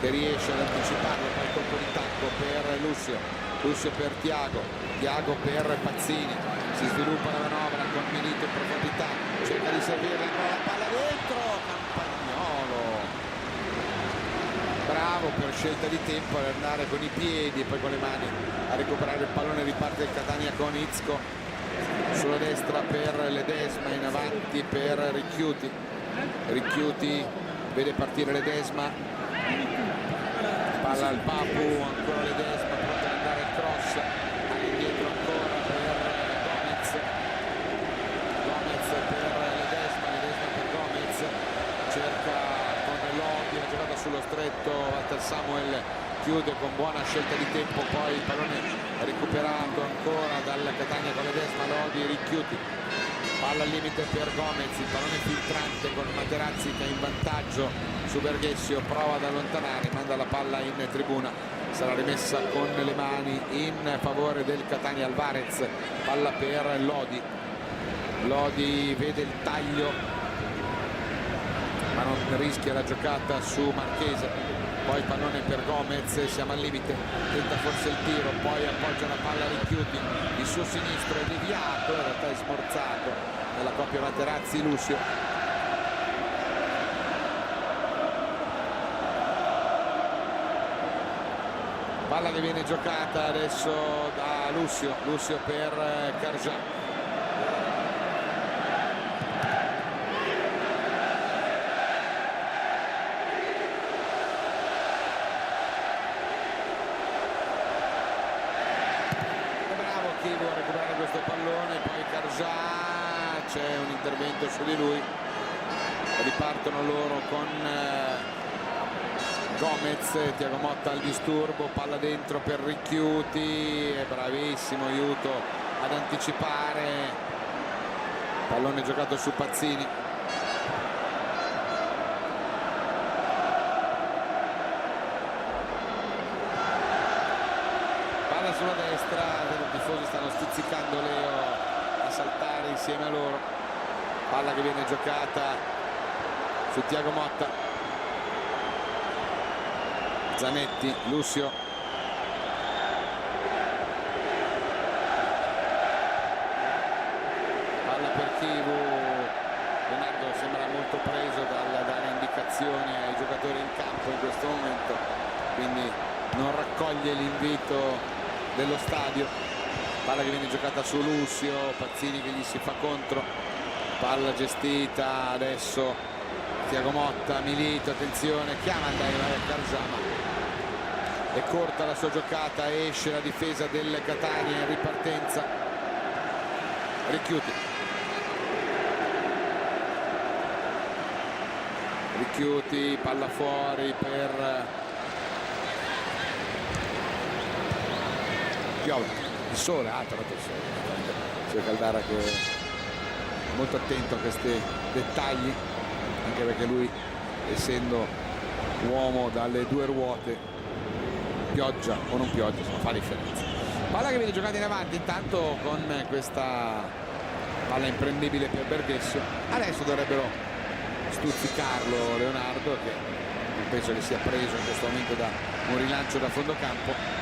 che riesce ad anticiparlo, poi il colpo di tacco per Lucio per Thiago per Pazzini, si sviluppa la manovra con Milito in profondità, cerca cerca di servirla con la palla dentro. Campagnolo bravo per scelta di tempo ad andare con i piedi e poi con le mani a recuperare il pallone. Riparte il Catania con Izco sulla destra per Ledesma, in avanti per Ricchiuti. Ricchiuti vede partire Ledesma, palla al Papu, ancora Ledesma pronto ad andare al cross, all'indietro ancora per Gomez. Gomez per Ledesma, Ledesma per Gomez, cerca con Lodi, la giocata sullo stretto, Walter Samuel chiude con buona scelta di tempo, poi il pallone recuperato ancora dal Catania con Ledesma, Lodi, Ricchiuti, palla al limite per Gomez, il pallone filtrante con Materazzi che è in vantaggio su Berghessio, prova ad allontanare, manda la palla in tribuna, sarà rimessa con le mani in favore del Catania. Alvarez, palla per Lodi, Lodi vede il taglio ma non rischia la giocata su Marchese, poi pallone per Gomez, siamo al limite, tenta forse il tiro, poi appoggia la palla a Ricchiuti, il suo sinistro è deviato, in realtà è smorzato nella coppia Materazzi-Lucio. Palla che viene giocata adesso da Lucio, Lucio per Cargià. Chivo a recuperare questo pallone, poi Cargià, c'è un intervento su di lui, ripartono loro con Gomez, Thiago Motta al disturbo, palla dentro per Ricchiuti, è bravissimo, aiuto ad anticipare, pallone giocato su Pazzini. Palla sulla destra, i tifosi stanno stuzzicando Leo a saltare insieme a loro, palla che viene giocata su Thiago Motta, Zanetti, Lucio, palla per Chivu, Leonardo sembra molto preso dal dare indicazioni ai giocatori in campo in questo momento, quindi non raccoglie l'invito dello stadio. Palla che viene giocata su Lucio, Pazzini che gli si fa contro, palla gestita adesso Thiago Motta, Milito, attenzione, chiama Cargià, è corta la sua giocata, esce la difesa del Catania in ripartenza. Ricchiuti, Ricchiuti, palla fuori per piove, il sole, tra l'altro il sole, c'è Caldara che è molto attento a questi dettagli, anche perché lui, essendo uomo dalle due ruote, pioggia o non pioggia, insomma, fa differenza. Palla che viene giocata in avanti intanto con questa palla imprendibile per Berghessio, adesso dovrebbero stuzzicarlo Leonardo, che non penso che sia preso in questo momento da un rilancio da fondo campo.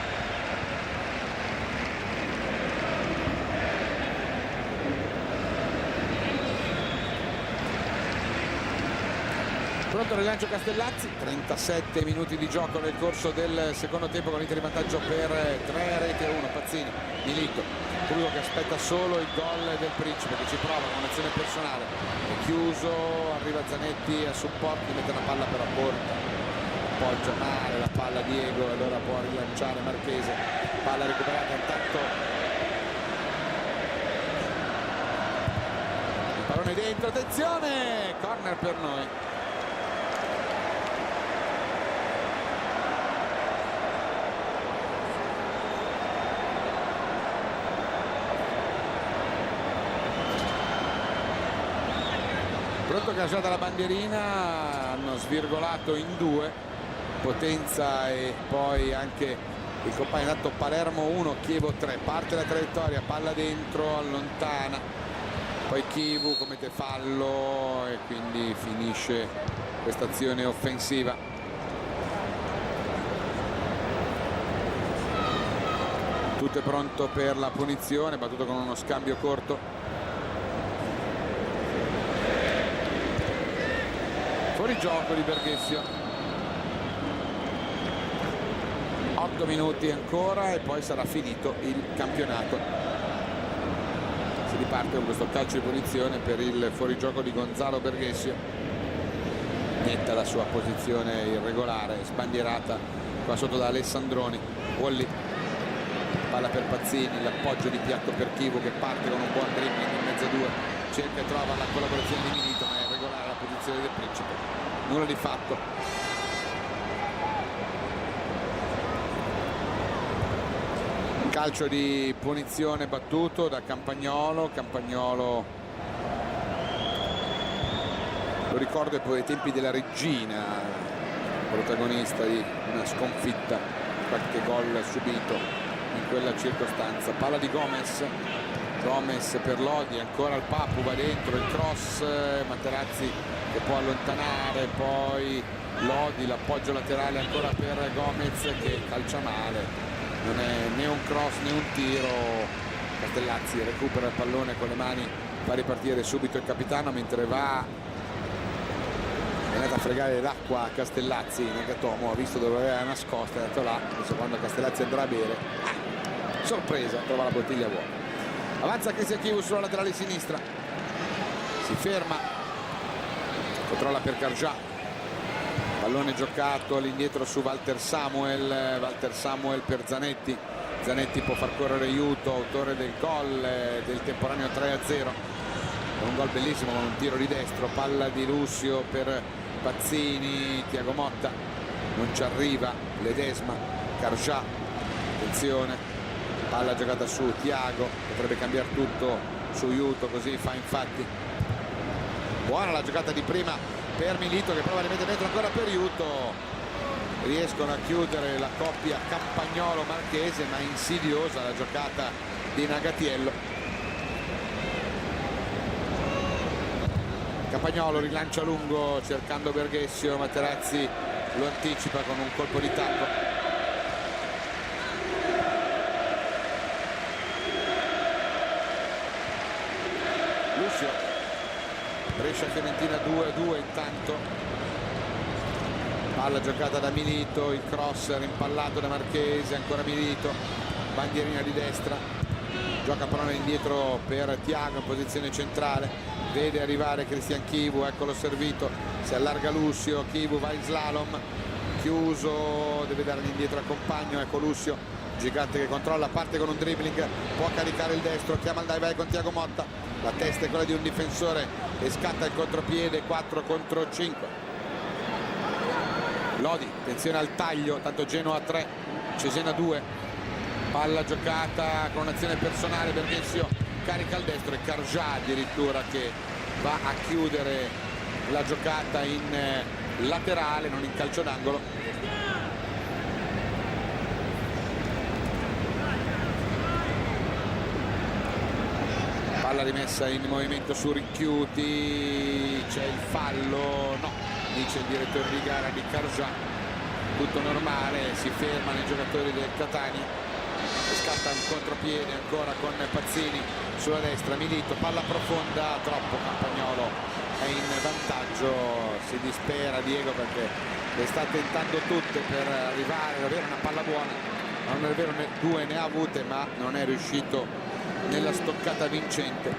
Pronto il rilancio Castellazzi, 37 minuti di gioco nel corso del secondo tempo con l'Inter in vantaggio per 3-1. Pazzini, Milito, Crudo che aspetta solo il gol del Principe che ci prova con un'azione personale, è chiuso, arriva Zanetti a supporto, mette la palla però corta, appoggia male la palla Diego e allora può rilanciare Marchese, palla recuperata intanto, il pallone dentro, attenzione, corner per noi. Pronto Cargià dalla bandierina, hanno svirgolato in due, Potenza e poi anche il compagno, dato Palermo 1, Chievo 3, parte la traiettoria, palla dentro, allontana, poi Chivu commette fallo e quindi finisce questa azione offensiva. Tutto è pronto per la punizione, battuto con uno scambio corto. fuorigioco di Berghessio. 8 minuti ancora e poi sarà finito il campionato. Si riparte con questo calcio di punizione per il fuorigioco di Gonzalo Berghessio. Netta la sua posizione irregolare, sbandierata qua sotto da Alessandroni. Wolli, palla per Pazzini, l'appoggio di piatto per Chivu che parte con un buon dribbling in mezzo a due, cerca e trova la collaborazione di Milito, ma è irregolare la posizione del Principe, nulla di fatto. Calcio di punizione battuto da Campagnolo. Campagnolo, lo ricordo, è poi ai tempi della Regina, protagonista di una sconfitta, qualche gol subito in quella circostanza. Palla di Gomez per Lodi, ancora il Papu, va dentro il cross, Materazzi che può allontanare, poi Lodi, l'appoggio laterale ancora per Gomez che calcia male, non è né un cross né un tiro. Castellazzi recupera il pallone con le mani, fa ripartire subito il capitano mentre è andato a fregare l'acqua a Castellazzi. Nagatomo ha visto dove aveva nascosta, è andato là, adesso quando Castellazzi andrà a bere, sorpresa, trova la bottiglia vuota. Avanza Cristian Chivu sulla laterale sinistra, si ferma, controlla per Cargià, pallone giocato all'indietro su Walter Samuel per Zanetti. Zanetti può far correre Aiuto, autore del gol del temporaneo 3-0, un gol bellissimo con un tiro di destro. Palla di Lucio per Pazzini, Tiago Motta non ci arriva, Ledesma, Cargià, attenzione, palla giocata su Tiago, potrebbe cambiare tutto su Aiuto, così fa infatti. Buona la giocata di prima per Milito che prova a rimettere dentro ancora per Aiuto, riescono a chiudere la coppia Campagnolo-Marchese, ma insidiosa la giocata di Nagatiello. Campagnolo rilancia lungo cercando Berghessio, Materazzi lo anticipa con un colpo di tacco. Lucio, Brescia-Fiorentina 2-2 intanto. Palla giocata da Milito, il cross rimpallato da Marchese, ancora Milito, bandierina di destra, gioca pallone indietro per Tiago in posizione centrale, vede arrivare Cristian Chivu, eccolo servito, si allarga Lucio, Chivu va in slalom, chiuso, deve dare indietro al compagno, ecco Lucio, gigante che controlla, parte con un dribbling, può caricare il destro, chiama il dai vai con Tiago Motta, la testa è quella di un difensore e scatta il contropiede, 4 contro 5. Lodi, attenzione al taglio, tanto Genoa 3, Cesena 2, palla giocata con un'azione personale, Berghessio carica il destro e Cargià addirittura che va a chiudere la giocata in laterale, non in calcio d'angolo. Palla rimessa in movimento su Ricchiuti, c'è il fallo, no, dice il direttore di gara di Cargià, tutto normale, si fermano i giocatori del Catania, scatta un contropiede ancora con Pazzini sulla destra, Milito, palla profonda, troppo, Campagnolo è in vantaggio, si dispera Diego perché le sta tentando tutte per arrivare ad avere una palla buona, non è vero, due ne ha avute ma non è riuscito nella stoccata vincente.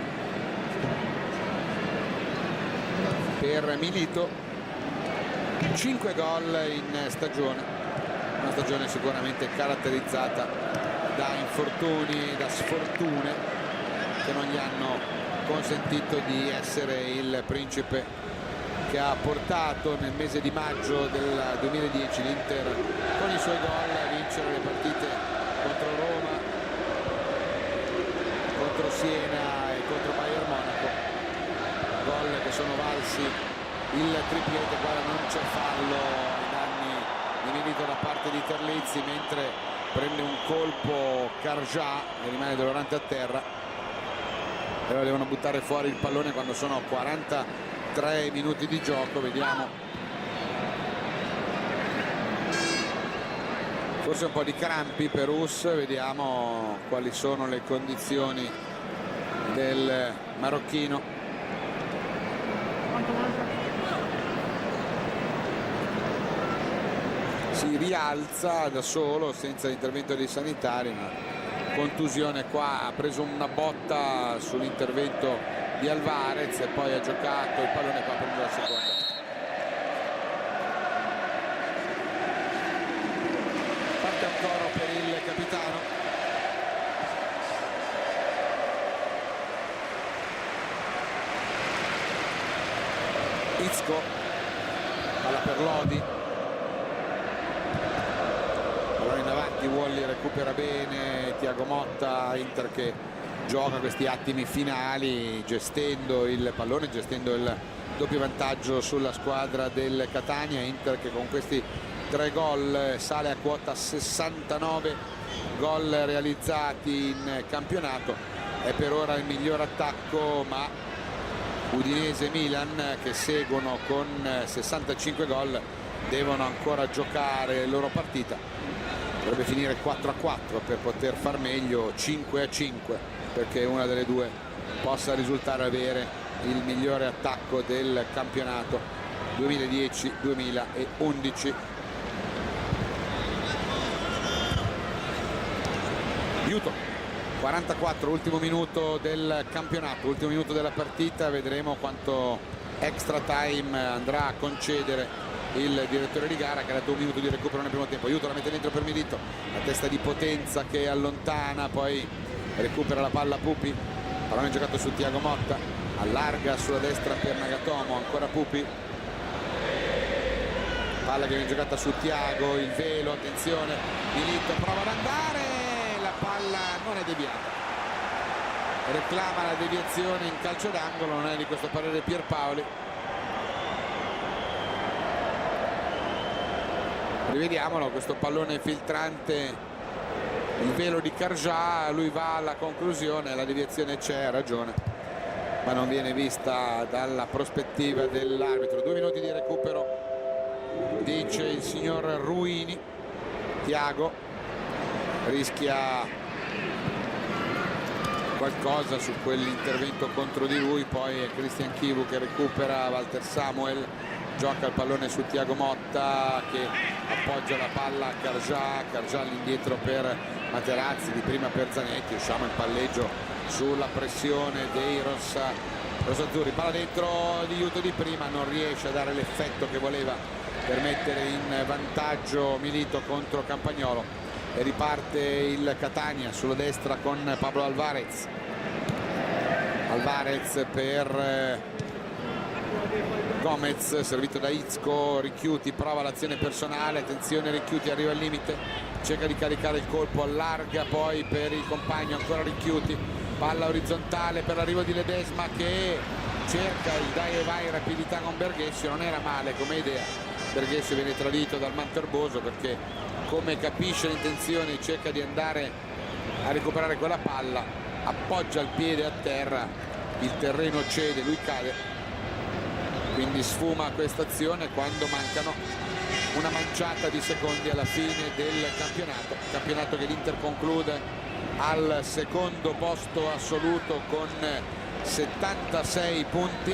Per Milito 5 gol in stagione, una stagione sicuramente caratterizzata da infortuni, da sfortune che non gli hanno consentito di essere il principe che ha portato nel mese di maggio del 2010 l'Inter con i suoi gol a vincere le partite contro Roma, contro Siena e contro Bayern Monaco, gol che sono valsi il triplete. Guarda, non c'è fallo ai danni di Milito da parte di Terlizzi, mentre prende un colpo Cargià e rimane dolorante a terra. Però devono buttare fuori il pallone quando sono 43 minuti di gioco, vediamo. Forse un po' di crampi per Us, vediamo quali sono le condizioni del marocchino. si rialza da solo senza l'intervento dei sanitari. Una contusione qua, ha preso una botta sull'intervento di Alvarez e poi ha giocato il pallone qua per la seconda. Parte ancora per il capitano. Izco, palla per Lodi, pallone in avanti, Wally recupera bene, Thiago Motta, Inter che gioca questi attimi finali gestendo il pallone, gestendo il doppio vantaggio sulla squadra del Catania. Inter che con questi 3 gol sale a quota 69 gol realizzati in campionato, è per ora il miglior attacco, ma Udinese e Milan che seguono con 65 gol devono ancora giocare la loro partita. Dovrebbe finire 4-4 per poter far meglio, 5-5 perché una delle due possa risultare avere il migliore attacco del campionato 2010-2011. Aiuto. 44, ultimo minuto del campionato, ultimo minuto della partita, vedremo quanto extra time andrà a concedere il direttore di gara, che ha dato un minuto di recupero nel primo tempo. Aiuto, la mette dentro per Milito, la testa di Potenza che allontana, poi recupera la palla Pupi, pallone giocato su Thiago Motta, allarga sulla destra per Nagatomo, ancora Pupi, palla che viene giocata su Thiago, il velo, attenzione, Milito prova ad andare, la palla non è deviata, reclama la deviazione in calcio d'angolo, non è di questo parere Pierpaoli. Rivediamolo questo pallone filtrante, il velo di Karja, lui va alla conclusione, la deviazione c'è, ha ragione, ma non viene vista dalla prospettiva dell'arbitro. 2 minuti di recupero, dice il signor Ruini. Thiago rischia qualcosa su quell'intervento contro di lui, poi è Christian Chivu che recupera, Walter Samuel gioca il pallone su Thiago Motta che appoggia la palla a Karja all'indietro per Materazzi, di prima per Zanetti, usciamo in palleggio sulla pressione dei rossazzurri, palla dentro di Aiuto di prima, non riesce a dare l'effetto che voleva per mettere in vantaggio Milito contro Campagnolo, e riparte il Catania sulla destra con Pablo Alvarez per Gomez, servito da Izco, Ricchiuti prova l'azione personale, attenzione Ricchiuti arriva al limite, cerca di caricare il colpo, allarga poi per il compagno, ancora Ricchiuti, palla orizzontale per l'arrivo di Ledesma che cerca il dai e vai, rapidità con Berghessio, non era male come idea, Berghessio viene tradito dal Manterboso perché come capisce l'intenzione cerca di andare a recuperare quella palla, appoggia il piede a terra, il terreno cede, lui cade, quindi sfuma questa azione quando mancano una manciata di secondi alla fine del campionato che l'Inter conclude al secondo posto assoluto con 76 punti,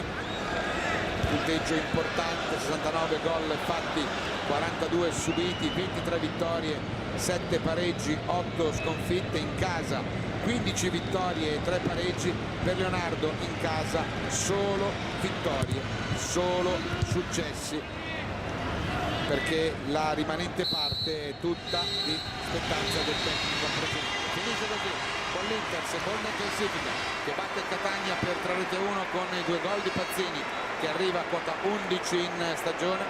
punteggio importante, 69 gol fatti, 42 subiti, 23 vittorie, 7 pareggi, 8 sconfitte in casa, 15 vittorie e 3 pareggi per Leonardo, in casa solo vittorie, solo successi, perché la rimanente parte è tutta di spettanza del tecnico precedente. Finisce così con l'Inter, seconda in classifica, che batte Catania per 3-1 con i 2 gol di Pazzini, che arriva a quota 11 in stagione.